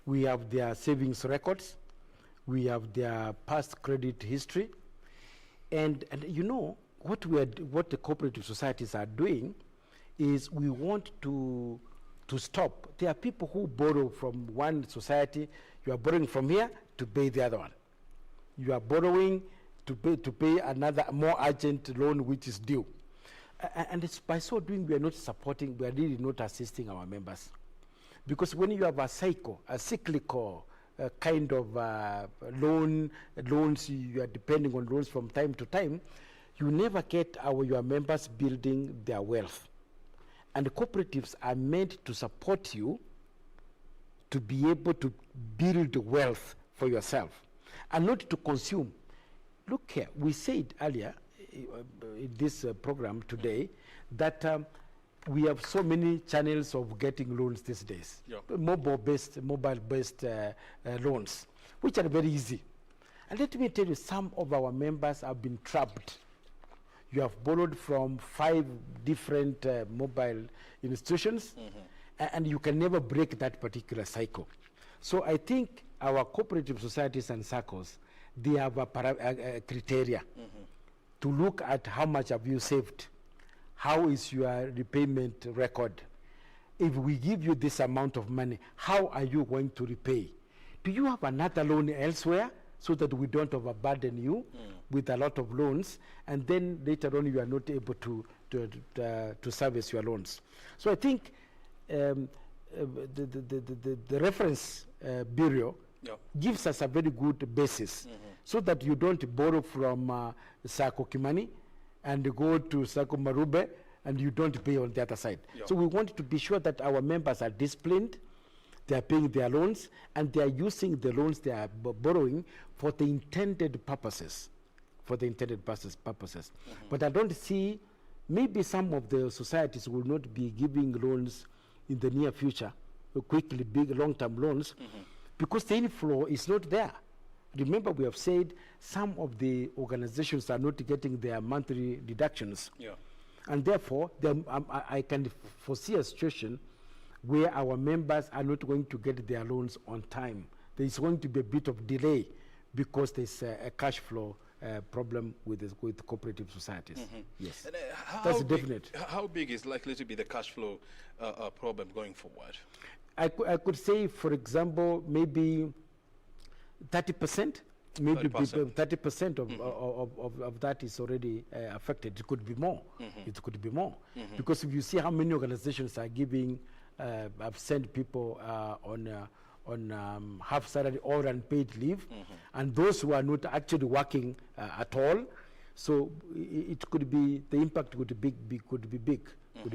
We have their savings records. We have their past credit history. And what the cooperative societies are doing is we want to stop. There are people who borrow from one society. You are borrowing from here to pay the other one. You are borrowing to pay another more urgent loan which is due. And it's by so doing we are not supporting, we are really not assisting our members. Because when you have a cyclical kind of loans, you are depending on loans from time to time, you never get your members building their wealth. And the cooperatives are meant to support you to be able to build wealth for yourself and not to consume. Look here, we said earlier in this program today that we have so many channels of getting loans these days, mobile-based loans, which are very easy. And let me tell you, some of our members have been trapped. You have borrowed from 5 different mobile institutions, and you can never break that particular cycle. So I think our cooperative societies and circles, they have a criteria to look at how much have you saved, how is your repayment record. If we give you this amount of money, how are you going to repay? Do you have another loan elsewhere so that we don't overburden you with a lot of loans, and then later on you are not able to service your loans? So I think the reference bureau gives us a very good basis so that you don't borrow from Sako Kimani and go to Sako Marube and you don't pay on the other side. So we want to be sure that our members are disciplined, they are paying their loans, and they are using the loans they are borrowing for the intended purposes. But I don't see, maybe some of the societies will not be giving loans in the near future, quickly, big long-term loans, because the inflow is not there. Remember, we have said some of the organizations are not getting their monthly deductions. And therefore, I can foresee a situation where our members are not going to get their loans on time. There is going to be a bit of delay because there's a cash flow problem with cooperative societies. Yes, And, that's definite. How big is likely to be the cash flow problem going forward? I could say, for example, maybe 30%. Maybe 30% of that is already affected. It could be more. It could be more. Because if you see how many organizations are giving, have sent people on half salary or unpaid leave, and those who are not actually working at all, so it could be, the impact could be big, could be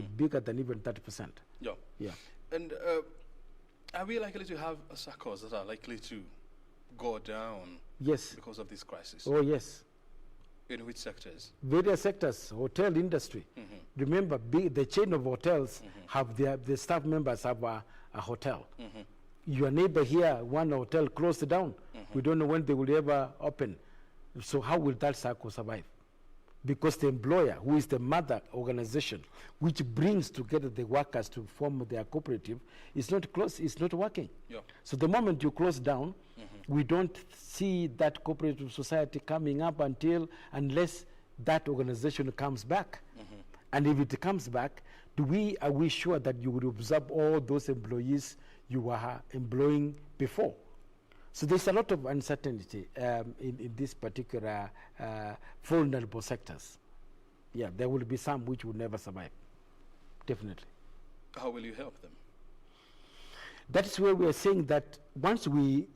bigger than even 30%. Yeah. And are we likely to have SACCOs that are likely to go down? Yes. Because of this crisis? Oh, yes. In which sectors? Various sectors, hotel industry. Remember, the chain of hotels have the staff members have a hotel. Your neighbor here, one hotel closed down. We don't know when they will ever open. So how will that circle survive? Because the employer, who is the mother organization, which brings together the workers to form their cooperative, is not working. So the moment you close down, we don't see that cooperative society coming up unless that organization comes back. And if it comes back, are we sure that you will absorb all those employees you were employing before? So there's a lot of uncertainty in this particular vulnerable sectors. Yeah, there will be some which will never survive, definitely. How will you help them? That is where we are saying that once we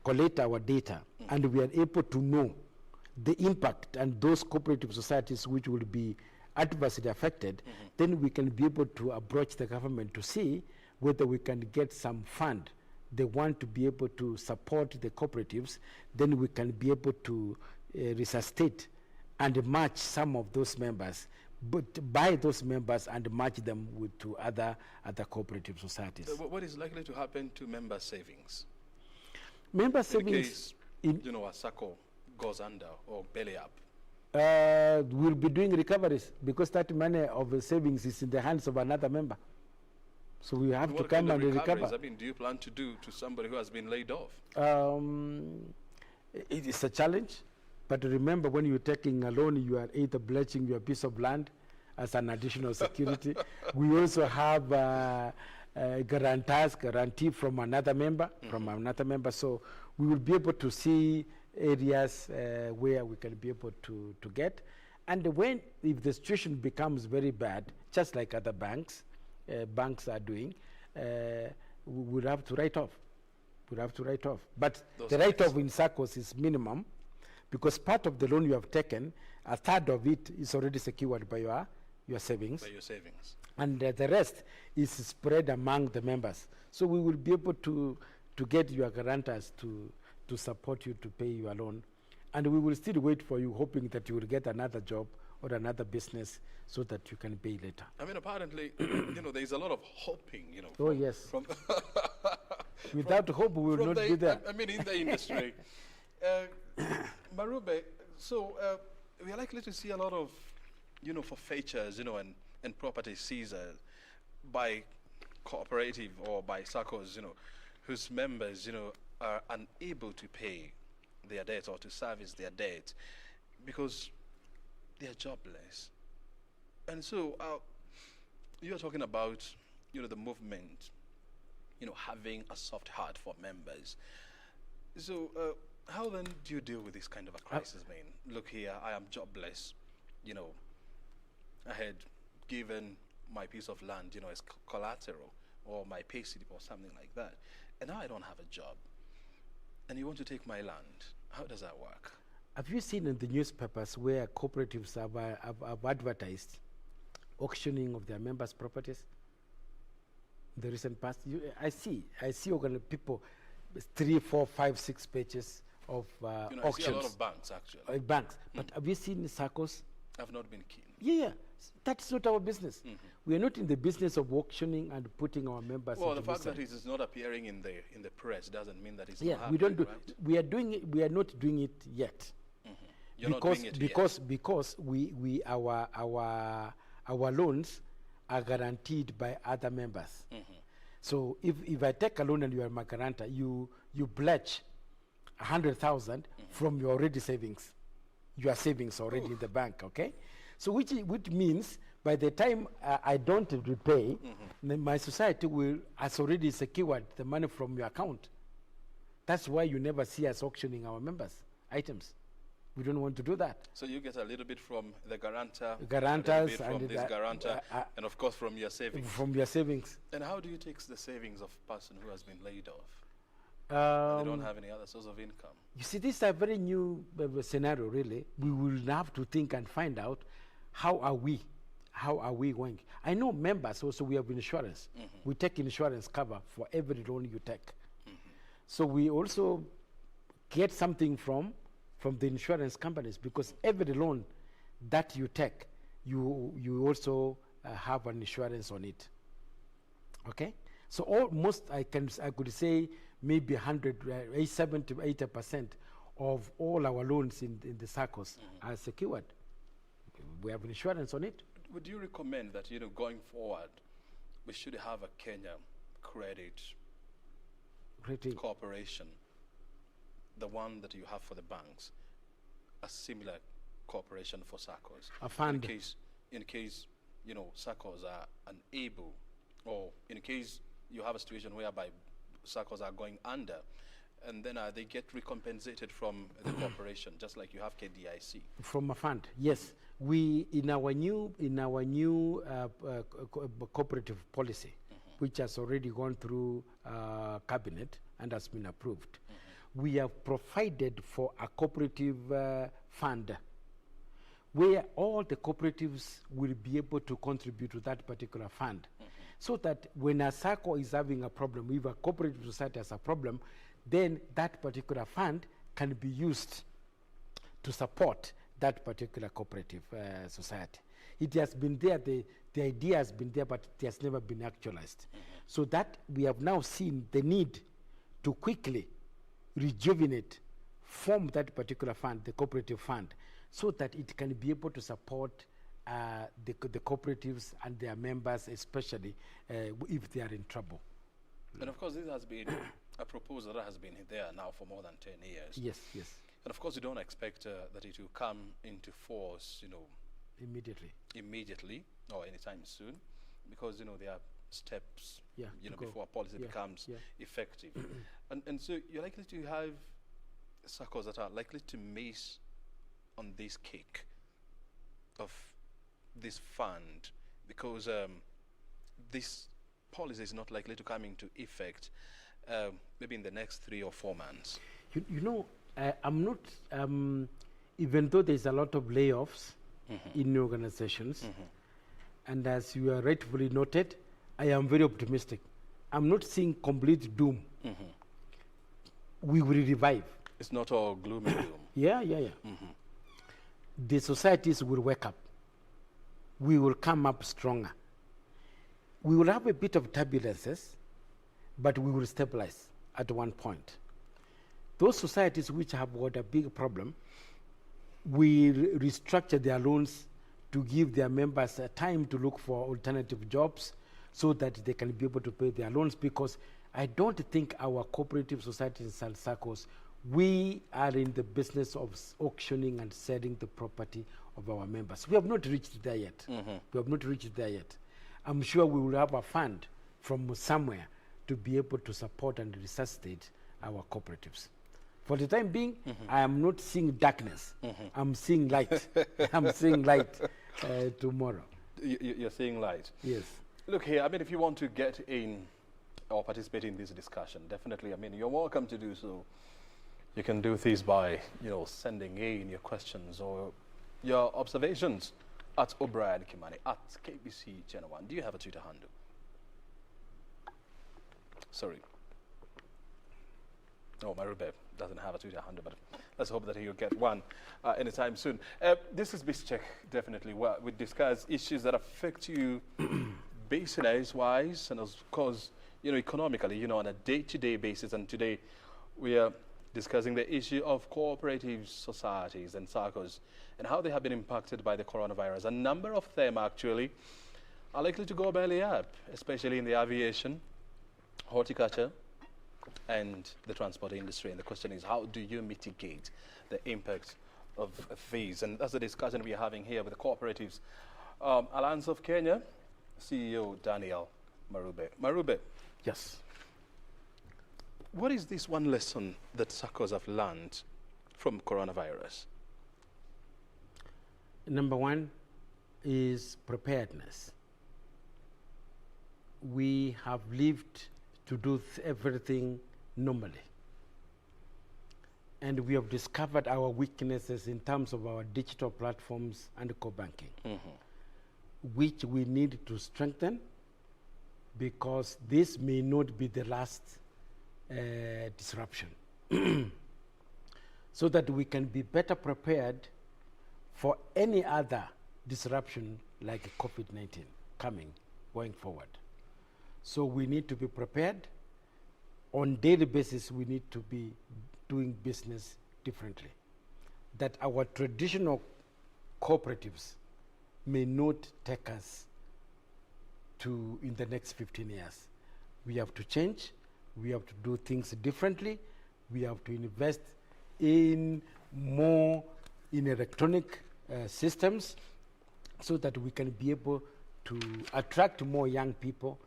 collect our data and we are able to know the impact and those cooperative societies which will be adversely affected, then we can be able to approach the government to see whether we can get some fund. They want to be able to support the cooperatives, then we can be able to resuscitate and match some of those members, but buy those members and match them to other cooperative societies. What is likely to happen to member savings? Member savings, in case, a SACCO goes under or belly up. We'll be doing recoveries because that money of the savings is in the hands of another member. So we have to come and recover. I mean, do you plan to do to somebody who has been laid off? It is a challenge, but remember, when you're taking a loan, you are either pledging your piece of land as an additional security. We also have guarantee from another member, So we will be able to see areas where we can be able to get. And if the situation becomes very bad, just like other banks are doing, we will have to write off. But the write-off in SACCOs is minimum because part of the loan you have taken, a third of it is already secured by your savings. And the rest is spread among the members. So we will be able to get your guarantors to support you to pay your loan. And we will still wait for you, hoping that you will get another job or another business so that you can pay later. I mean, apparently, there is a lot of hoping, Oh, yes. Without hope, we will not be there. I mean, in the industry. Marube, so we are likely to see a lot of, forfeitures, and property seizures by cooperative or by SACCOs, whose members, are unable to pay their debt or to service their debt because they are jobless. And so you're talking about, the movement, having a soft heart for members. So how then do you deal with this kind of a crisis, man? Look here, I am jobless. I had given my piece of land, as collateral or my pay slip or something like that. And now I don't have a job. And you want to take my land. How does that work? Have you seen in the newspapers where cooperatives have advertised auctioning of their members' properties? In the recent past, I see people, 3, 4, 5, 6 pages of auctions. I see a lot of banks, actually. Banks. But have you seen SACCOs? I've not been keen. Yeah. That's not our business. We are not in the business of auctioning and putting our members. Well, the fact that it is not appearing in the press doesn't mean that it's not happening, we don't do. Right? We are doing it. We are not doing it yet. You're not doing it yet. Because our loans are guaranteed by other members. So if I take a loan and you are my guarantor, you pledge 100,000 from your already savings. Your savings already in the bank, okay? So which means by the time I don't repay, then my society has already secured the money from your account. That's why you never see us auctioning our members' items. We don't want to do that. So you get a little bit from the guarantor, guarantors, a little bit from this guarantor, and of course from your savings. From your savings. And how do you take the savings of a person who has been laid off? They don't have any other source of income. You see, this is a very new scenario, really. We will have to think and find out how are we going. I know members also, we have insurance. We take insurance cover for every loan you take. So we also get something from the insurance companies, because every loan that you take, you also have an insurance on it. Okay? So almost I could say maybe 70 to 80% of all our loans in the SACCOs are secured. We have insurance on it. Would you recommend that, going forward, we should have a Kenya Credit Corporation, the one that you have for the banks, a similar corporation for SACCOs? A fund. In case SACCOs are unable, or in case you have a situation whereby SACCOs are going under, and then they get recompensated from the corporation, just like you have KDIC. From a fund, yes. We in our new cooperative policy, which has already gone through cabinet and has been approved, we have provided for a cooperative fund where all the cooperatives will be able to contribute to that particular fund, so that when a SACCO is having a problem, if a cooperative society has a problem, then that particular fund can be used to support that particular cooperative society. It has been there, the idea has been there, but it has never been actualized. So that we have now seen the need to quickly rejuvenate, form that particular fund, the cooperative fund, so that it can be able to support the cooperatives and their members, especially if they are in trouble. And of course, this has been a proposal that has been there now for more than 10 years. Yes, yes. And of course, you don't expect that it will come into force, immediately or anytime soon, because there are steps, before a policy becomes effective. and so you're likely to have SACCOs that are likely to miss on this cake of this fund, because this policy is not likely to come into effect maybe in the next 3 or 4 months. I'm not, even though there's a lot of layoffs in organizations, and as you are rightfully noted, I am very optimistic. I'm not seeing complete doom. We will revive. It's not all gloom and doom. Yeah. The societies will wake up. We will come up stronger. We will have a bit of turbulences, but we will stabilize at one point. Those societies which have got a big problem, we restructure their loans to give their members time to look for alternative jobs so that they can be able to pay their loans, because I don't think our cooperative societies and SACCOs We are in the business of auctioning and selling the property of our members. We have not reached there yet. We have not reached there yet. I'm sure we will have a fund from somewhere to be able to support and resuscitate our cooperatives. For the time being, I am not seeing darkness. I'm seeing light. I'm seeing light tomorrow. You're seeing light? Yes. Look here, I mean, if you want to get in or participate in this discussion, definitely, I mean, you're welcome to do so. You can do this by, sending in your questions or your observations at O'Brien Kimani, at KBC Channel 1. Do you have a Twitter handle? Sorry. Oh, Marube doesn't have a Twitter handle, but let's hope that he'll get one anytime soon. This is Newscheck, definitely, where we discuss issues that affect you business-wise and, of course, economically, on a day-to-day basis. And today we are discussing the issue of cooperative societies and SACCOs and how they have been impacted by the coronavirus. A number of them, actually, are likely to go belly up, especially in the aviation, horticulture, and the transport industry. And the question is, how do you mitigate the impact of these? And that's the discussion we are having here with the cooperatives. Alliance of Kenya, CEO Daniel Marube. Marube. Yes. What is this one lesson that SACCOs have learned from coronavirus? Number one is preparedness. We have lived to do everything normally. And we have discovered our weaknesses in terms of our digital platforms and co-banking, which we need to strengthen, because this may not be the last disruption. So that we can be better prepared for any other disruption like COVID-19 going forward. So we need to be prepared. On daily basis, we need to be doing business differently. That our traditional cooperatives may not take us to in the next 15 years. We have to change. We have to do things differently. We have to invest in more in electronic systems so that we can be able to attract more young people,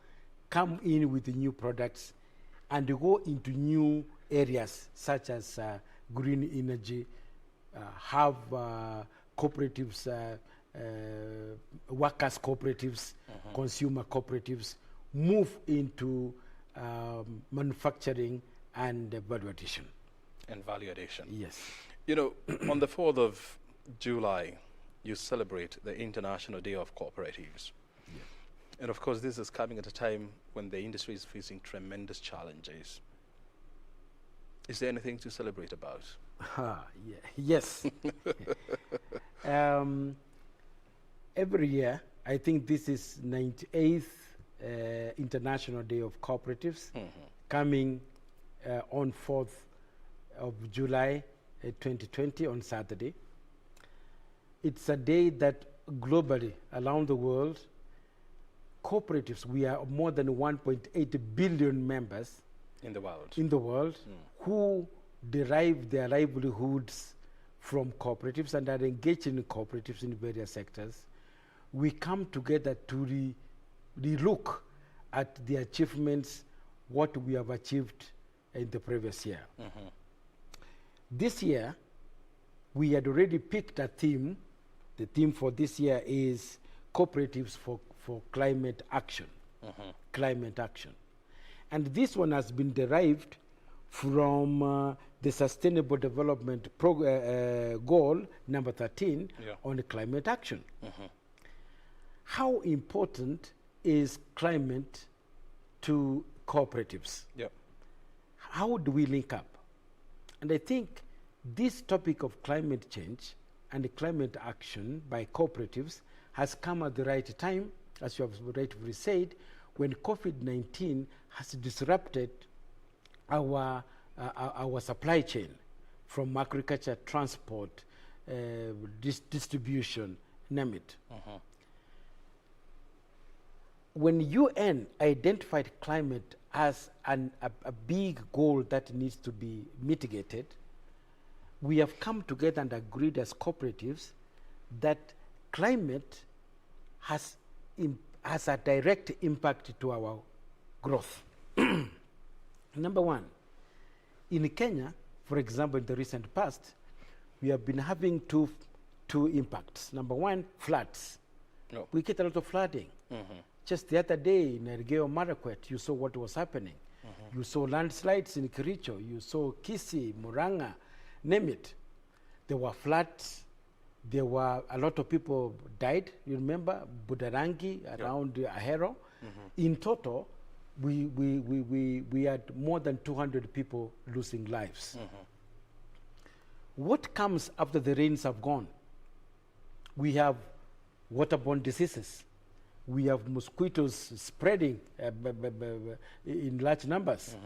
come in with the new products, and go into new areas such as green energy, have cooperatives, workers' cooperatives, consumer cooperatives, move into manufacturing and value addition. And value addition. Yes. On the 4th of July, you celebrate the International Day of Cooperatives. Yeah. And of course, this is coming at a time when the industry is facing tremendous challenges. Is there anything to celebrate about? Yeah. Yes. Every year, I think this is 98th International Day of Cooperatives, coming on 4th of July 2020 on Saturday. It's a day that globally, around the world, cooperatives, we are more than 1.8 billion members in the world, who derive their livelihoods from cooperatives and are engaged in cooperatives in various sectors. We come together to relook at the achievements, what we have achieved in the previous year. This year, we had already picked a theme. The theme for this year is cooperatives for climate action. Climate action. And this one has been derived from the Sustainable Development Goal number 13 on climate action. How important is climate to cooperatives? How do we link up? And I think this topic of climate change and climate action by cooperatives has come at the right time, as you have rightfully said, when COVID-19 has disrupted our supply chain from agriculture, transport, distribution, name it. When UN identified climate as a big goal that needs to be mitigated, we have come together and agreed as cooperatives that climate has a direct impact to our growth. Number one, in Kenya, for example, in the recent past, we have been having two impacts. Number one, floods. No. We get a lot of flooding. Just the other day in Elgeyo Marakwet, you saw what was happening. You saw landslides in Kericho. You saw Kisii, Murang'a, name it. There were floods. There were a lot of people died. You remember Budarangi around Ahero. In total, we had more than 200 people losing lives. What comes after the rains have gone? We have waterborne diseases. We have mosquitoes spreading in large numbers,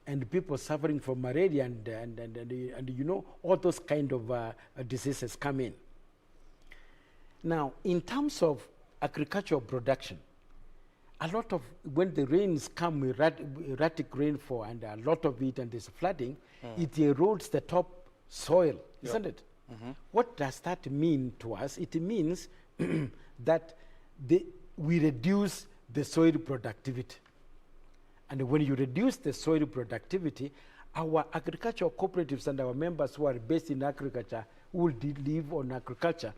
and people suffering from malaria and you know, all those kind of diseases come in. Now, in terms of agricultural production, a lot of, when the rains come, erratic rainfall and a lot of it, and there's flooding, it erodes the top soil, isn't it? What does that mean to us? It means that we reduce the soil productivity. And when you reduce the soil productivity, our agricultural cooperatives and our members who are based in agriculture, who will live on agriculture,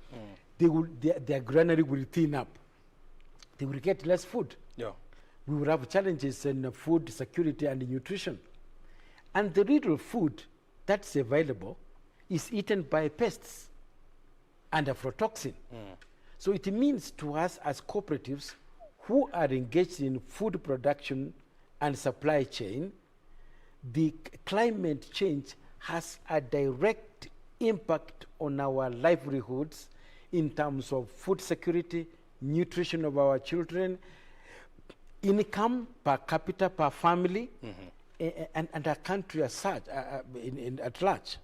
their granary will thin up. They will get less food. We will have challenges in food security and nutrition. And the little food that's available is eaten by pests and aflatoxin. So it means to us as cooperatives who are engaged in food production and supply chain, the climate change has a direct impact on our livelihoods in terms of food security, nutrition of our children, income per capita per family, and our country as such, at large.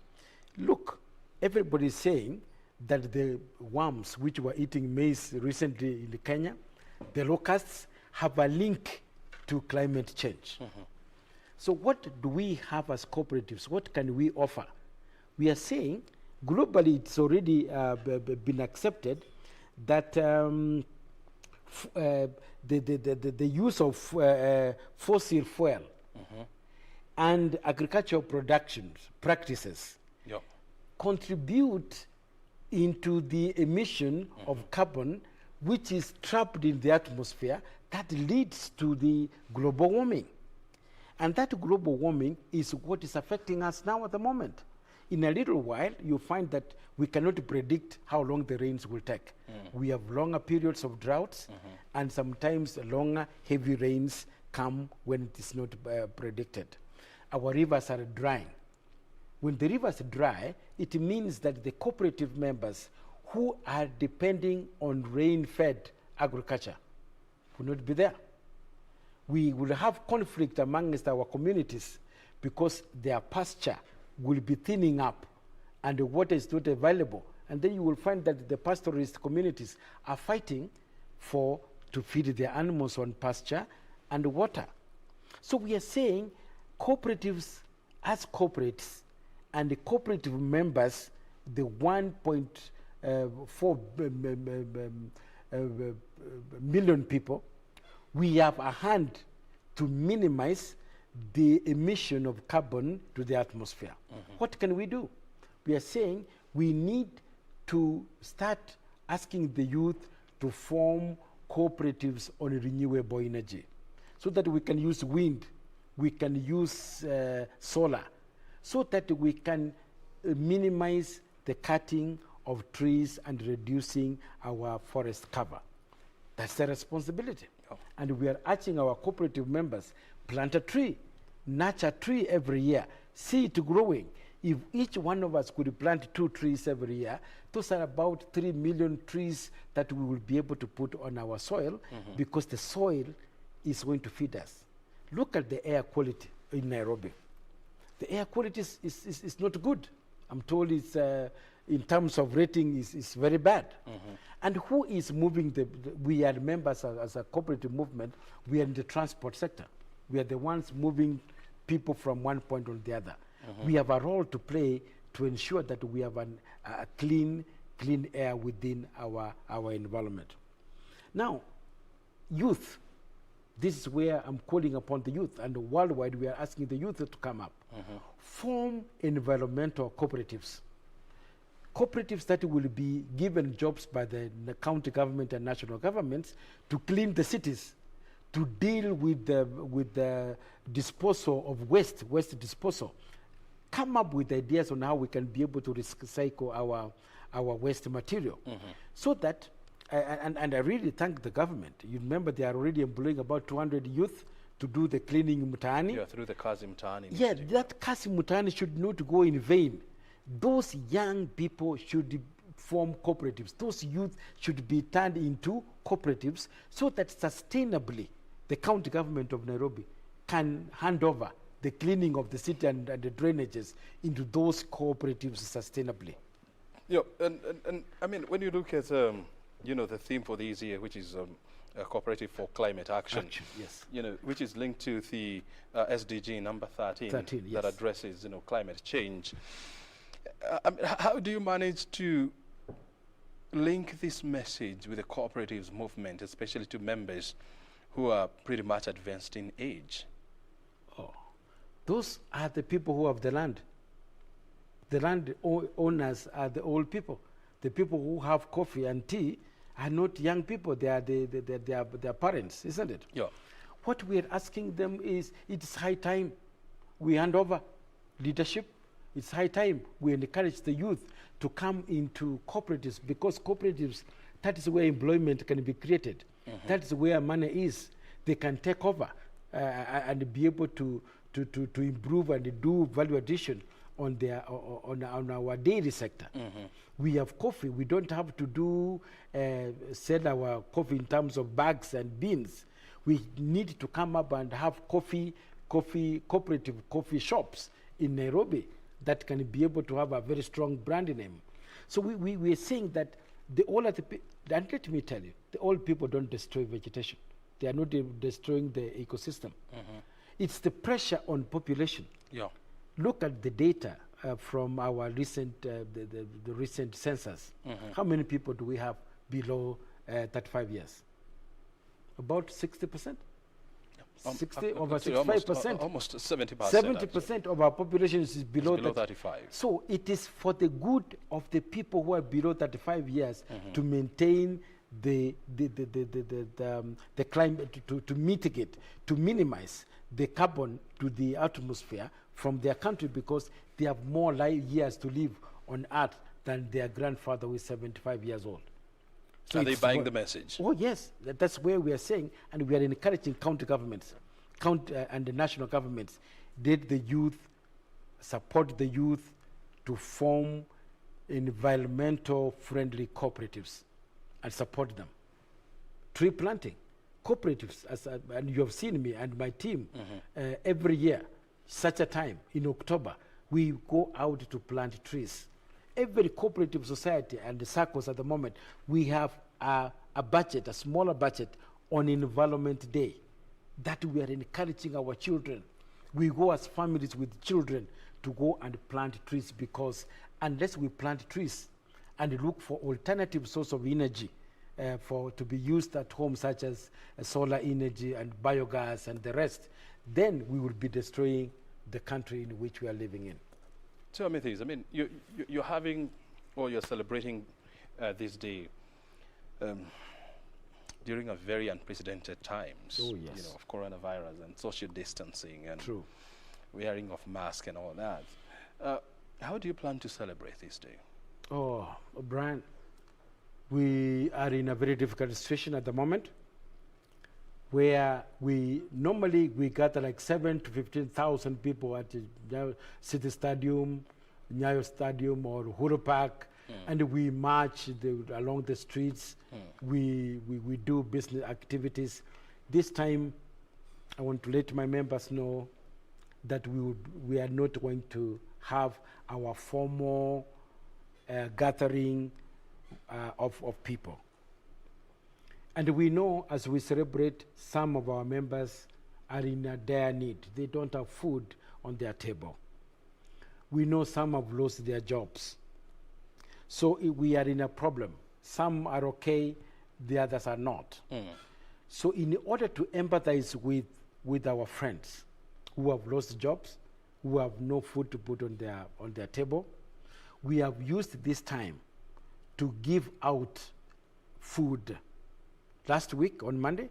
Look, everybody is saying that the worms which were eating maize recently in Kenya, the locusts, have a link to climate change. So what do we have as cooperatives? What can we offer? We are saying, globally it's already been accepted that the use of fossil fuel and agricultural production practices contribute into the emission of carbon, which is trapped in the atmosphere, that leads to the global warming. And that global warming is what is affecting us now at the moment. In a little while, you find that we cannot predict how long the rains will take. We have longer periods of droughts, and sometimes longer heavy rains come when it is not predicted. Our rivers are drying. When the rivers dry, it means that the cooperative members who are depending on rain-fed agriculture will not be there. We will have conflict amongst our communities because their pasture will be thinning up and the water is not available. And then you will find that the pastoralist communities are fighting to feed their animals on pasture and water. So we are saying cooperatives as corporates and the cooperative members, the 1.4 million people, we have a hand to minimize the emission of carbon to the atmosphere. What can we do? We are saying we need to start asking the youth to form cooperatives on renewable energy so that we can use wind, we can use solar, so that we can minimize the cutting of trees and reducing our forest cover. That's the responsibility. And we are urging our cooperative members, plant a tree, nurture a tree every year, see it growing. If each one of us could plant 2 trees every year, those are about 3 million trees that we will be able to put on our soil, because the soil is going to feed us. Look at the air quality in Nairobi. The air quality is not good. I'm told it's, in terms of rating, is very bad. And who is moving we are members as a cooperative movement, we are in the transport sector. We are the ones moving people from one point to the other. We have a role to play to ensure that we have a clean air within our environment. Now, youth, this is where I'm calling upon the youth, and worldwide we are asking the youth to come up. Form environmental cooperatives. Cooperative that will be given jobs by the county government and national governments to clean the cities, to deal with the disposal of waste disposal. Come up with ideas on how we can be able to recycle our waste material. So that, and I really thank the government. You remember they are already employing about 200 youth to do the cleaning mtaani. Yeah, through the Kazi Mtaani. Yeah, that Kazi Mtaani should not go in vain. Those young people should form cooperatives. Those youth should be turned into cooperatives so that sustainably the county government of Nairobi can hand over the cleaning of the city and the drainages into those cooperatives sustainably. Yeah, and I mean, when you look at the theme for this year, which is a cooperative for climate action, yes, which is linked to the SDG number 13, yes, that addresses climate change. How do you manage to link this message with the cooperatives movement, especially to members who are pretty much advanced in age? Those are the people who have the land. The land owners are the old people. The people who have coffee and tea are not young people. They are their parents, isn't it? Yeah. What we are asking them is, it's high time we hand over leadership. It's high time we encourage the youth to come into cooperatives, because cooperatives, that is where employment can be created. That is where money is. They can take over and be able to improve and do value addition on our dairy sector. We have coffee. We don't have to do sell our coffee in terms of bags and beans. We need to come up and have cooperative coffee shops in Nairobi that can be able to have a very strong brand name. So we are saying that and let me tell you, the old people don't destroy vegetation. They are not destroying the ecosystem. It's the pressure on population. Yeah. Look at the data from our recent the recent census. How many people do we have below 35 years? About 60%? 60, over 65%. Almost 70%. 70% of our population is below 35. So it is for the good of the people who are below 35 years to maintain the climate, to mitigate, to minimize the carbon to the atmosphere from their country, because they have more years to live on Earth than their grandfather who is 75 years old. So are they buying the message? Oh, yes. That's where we are saying, and we are encouraging county governments, and the national governments, let the youth, support the youth to form environmental friendly cooperatives and support them. Tree planting, cooperatives, and you have seen me and my team, every year, such a time, in October, we go out to plant trees. Every cooperative society and the circles at the moment, we have a budget, a smaller budget on Environment Day, that we are encouraging our children. We go as families with children to go and plant trees, because unless we plant trees and look for alternative source of energy to be used at home, such as solar energy and biogas and the rest, then we will be destroying the country in which we are living in. Tell me this. I mean, you're having, or you're celebrating this day during a very unprecedented times. Oh, yes. Of coronavirus and social distancing and True. wearing of masks and all that. How do you plan to celebrate this day? Oh, O'Brien, we are in a very difficult situation at the moment, where we normally gather like 7,000 to 15,000 people at the City Stadium, Nyayo Stadium, or Uhuru Park, and we march along the streets. We do business activities. This time, I want to let my members know that we are not going to have our formal gathering of people. And we know, as we celebrate, some of our members are in a dire need. They don't have food on their table. We know some have lost their jobs. So we are in a problem. Some are okay, the others are not. So in order to empathize with our friends who have lost jobs, who have no food to put on their table, we have used this time to give out food. Last week on Monday,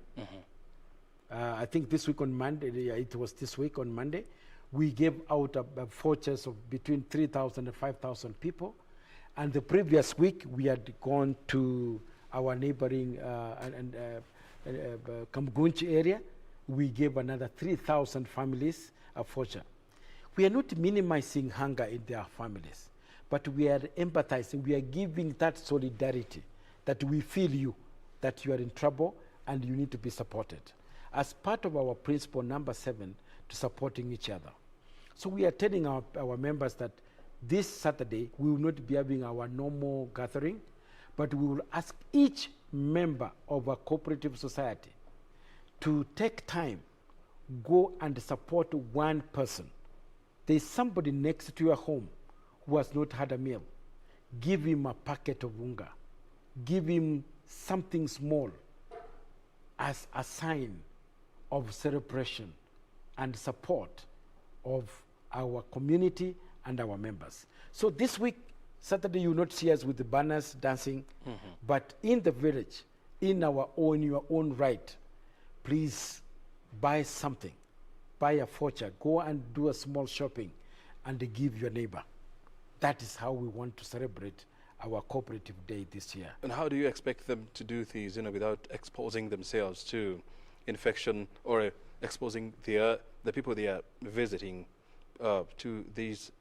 I think this week on Monday, it was this week on Monday, we gave out vouchers of between 3,000 and 5,000 people. And the previous week, we had gone to our neighboring Kamgunchi area. We gave another 3,000 families a voucher. We are not minimizing hunger in their families, but we are empathizing. We are giving that solidarity that we feel you, that you are in trouble and you need to be supported. As part of our principle number 7, to supporting each other. So we are telling our members that this Saturday, we will not be having our normal gathering, but we will ask each member of a cooperative society to take time, go and support one person. There is somebody next to your home who has not had a meal. Give him a packet of unga. Give him something small as a sign of celebration and support of our community and our members. So this week, Saturday, you will not see us with the banners dancing, but in the village, in your own right, please buy something, buy a voucher, go and do a small shopping and give your neighbor. That is how we want to celebrate our cooperative day this year. And how do you expect them to do things, without exposing themselves to infection or exposing the people they are visiting to these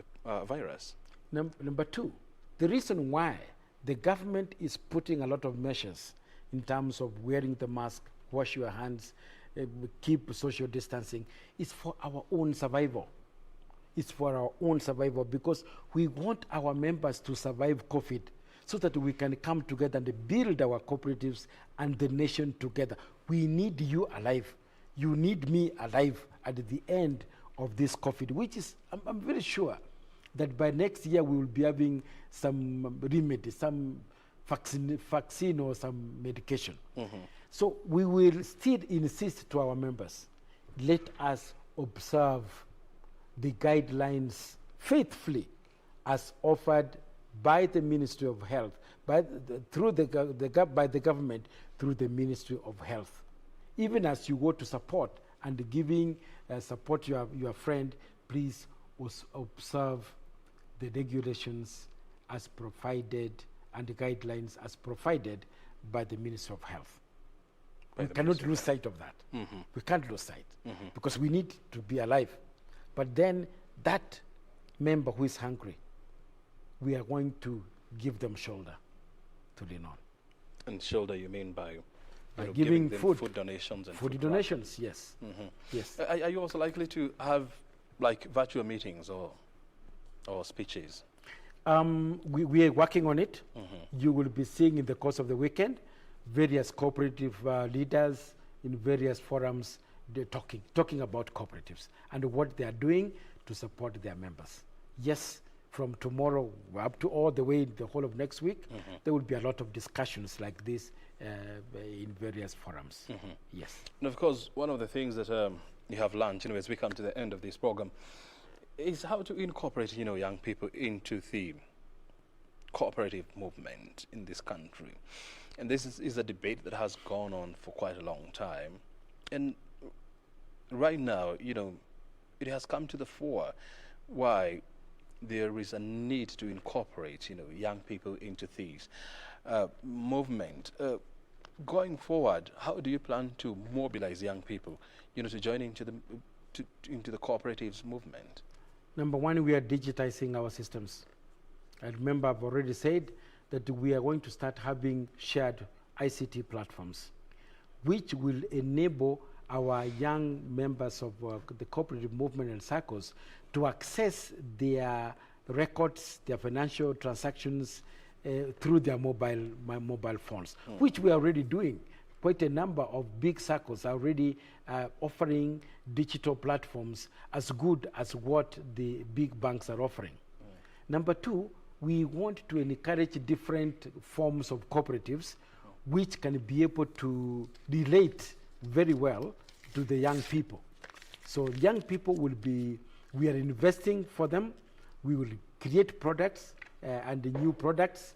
virus? Number 2, the reason why the government is putting a lot of measures in terms of wearing the mask, wash your hands, keep social distancing, is for our own survival. It's for our own survival because we want our members to survive COVID so that we can come together and build our cooperatives and the nation together. We need you alive. You need me alive at the end of this COVID, which is, I'm very sure that by next year we will be having some remedy, some vaccine or some medication. So we will still insist to our members, let us observe the guidelines faithfully as offered by the Ministry of Health, by the government through the Ministry of Health. Even as you go to support and giving support your friend, please observe the regulations as provided and the guidelines as provided by the Ministry of Health. We cannot lose sight of that. We can't lose sight because we need to be alive. But then that member who is hungry, we are going to give them shoulder to lean on. And shoulder, you mean by giving them food donations and food donations, yes. Yes. Are you also likely to have like virtual meetings or speeches? We are working on it. You will be seeing in the course of the weekend various cooperative leaders in various forums talking about cooperatives and what they are doing to support their members. Yes, from tomorrow up to all the way the whole of next week, there will be a lot of discussions like this in various forums. Yes. And of course, one of the things that you have learned, as we come to the end of this program, is how to incorporate, young people into the cooperative movement in this country. And this is a debate that has gone on for quite a long time. And right now, it has come to the fore why there is a need to incorporate, young people into this movement. Going forward, how do you plan to mobilize young people, to join into the cooperatives movement? Number 1, we are digitizing our systems. I remember I've already said that we are going to start having shared ICT platforms, which will enable our young members of the cooperative movement and circles to access their records, their financial transactions through their mobile phones, which we are already doing. Quite a number of big circles are already offering digital platforms as good as what the big banks are offering. Number two, we want to encourage different forms of cooperatives which can be able to relate very well to the young people. So young people will be, we are investing for them. We will create products and new products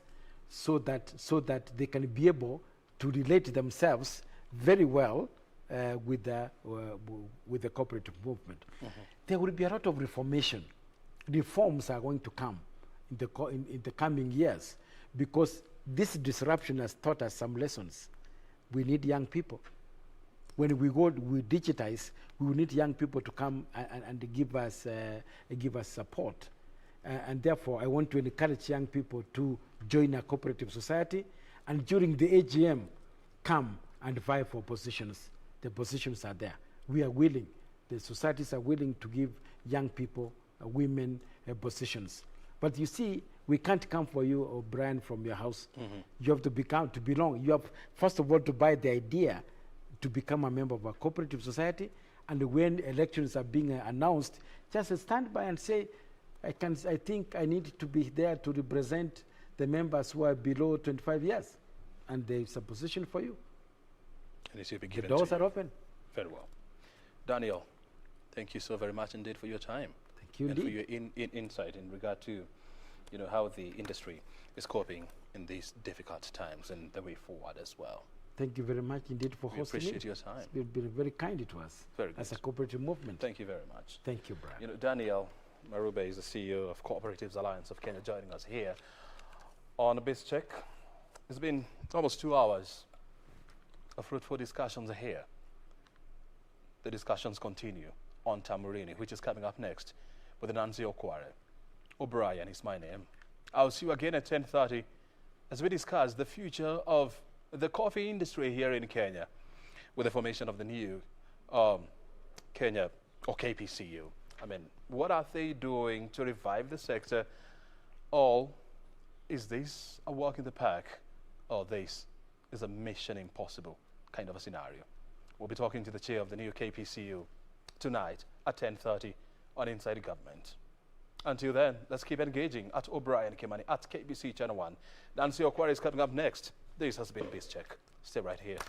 so that they can be able to relate themselves very well with the cooperative movement. There will be a lot of reformation. Reforms are going to come in the coming years because this disruption has taught us some lessons. We need young people. When we digitize, we will need young people to come and give us support. And therefore, I want to encourage young people to join a cooperative society, and during the AGM, come and vie for positions. The positions are there. We are willing. The societies are willing to give young people, women, positions. But you see, we can't come for you, O'Brien, from your house. You have to belong. You have, first of all, to buy the idea to become a member of a cooperative society. And when elections are being announced, just stand by and say, I think I need to be there to represent the members who are below 25 years. And there is a position for you. And it should be The given doors to are you. open. Very well. Daniel, thank you so very much indeed for your time. Thank you and for indeed. your insight in regard to, how the industry is coping in these difficult times and the way forward as well. Thank you very much indeed for We hosting me. appreciate your time. You've been very kind to us Very as a good. cooperative movement. Thank you very much. Thank you, Brian. Daniel Marube is the CEO of Cooperatives Alliance of Kenya, joining us here on BizCheck. It's been almost 2 hours of fruitful discussions here. The discussions continue on Tamurini, which is coming up next with Nancy Okware. O'Brien is my name. I'll see you again at 10:30 as we discuss the future of the coffee industry here in Kenya with the formation of the new Kenya or KPCU. I mean, what are they doing to revive the sector? Or is this a walk in the park? Or this is a mission impossible kind of a scenario? We'll be talking to the chair of the new KPCU tonight at 10:30 on Inside Government. Until then, let's keep engaging at O'Brien Kimani at KBC Channel 1. Nancy Okware is coming up next. This has been BizCheck. Stay right here.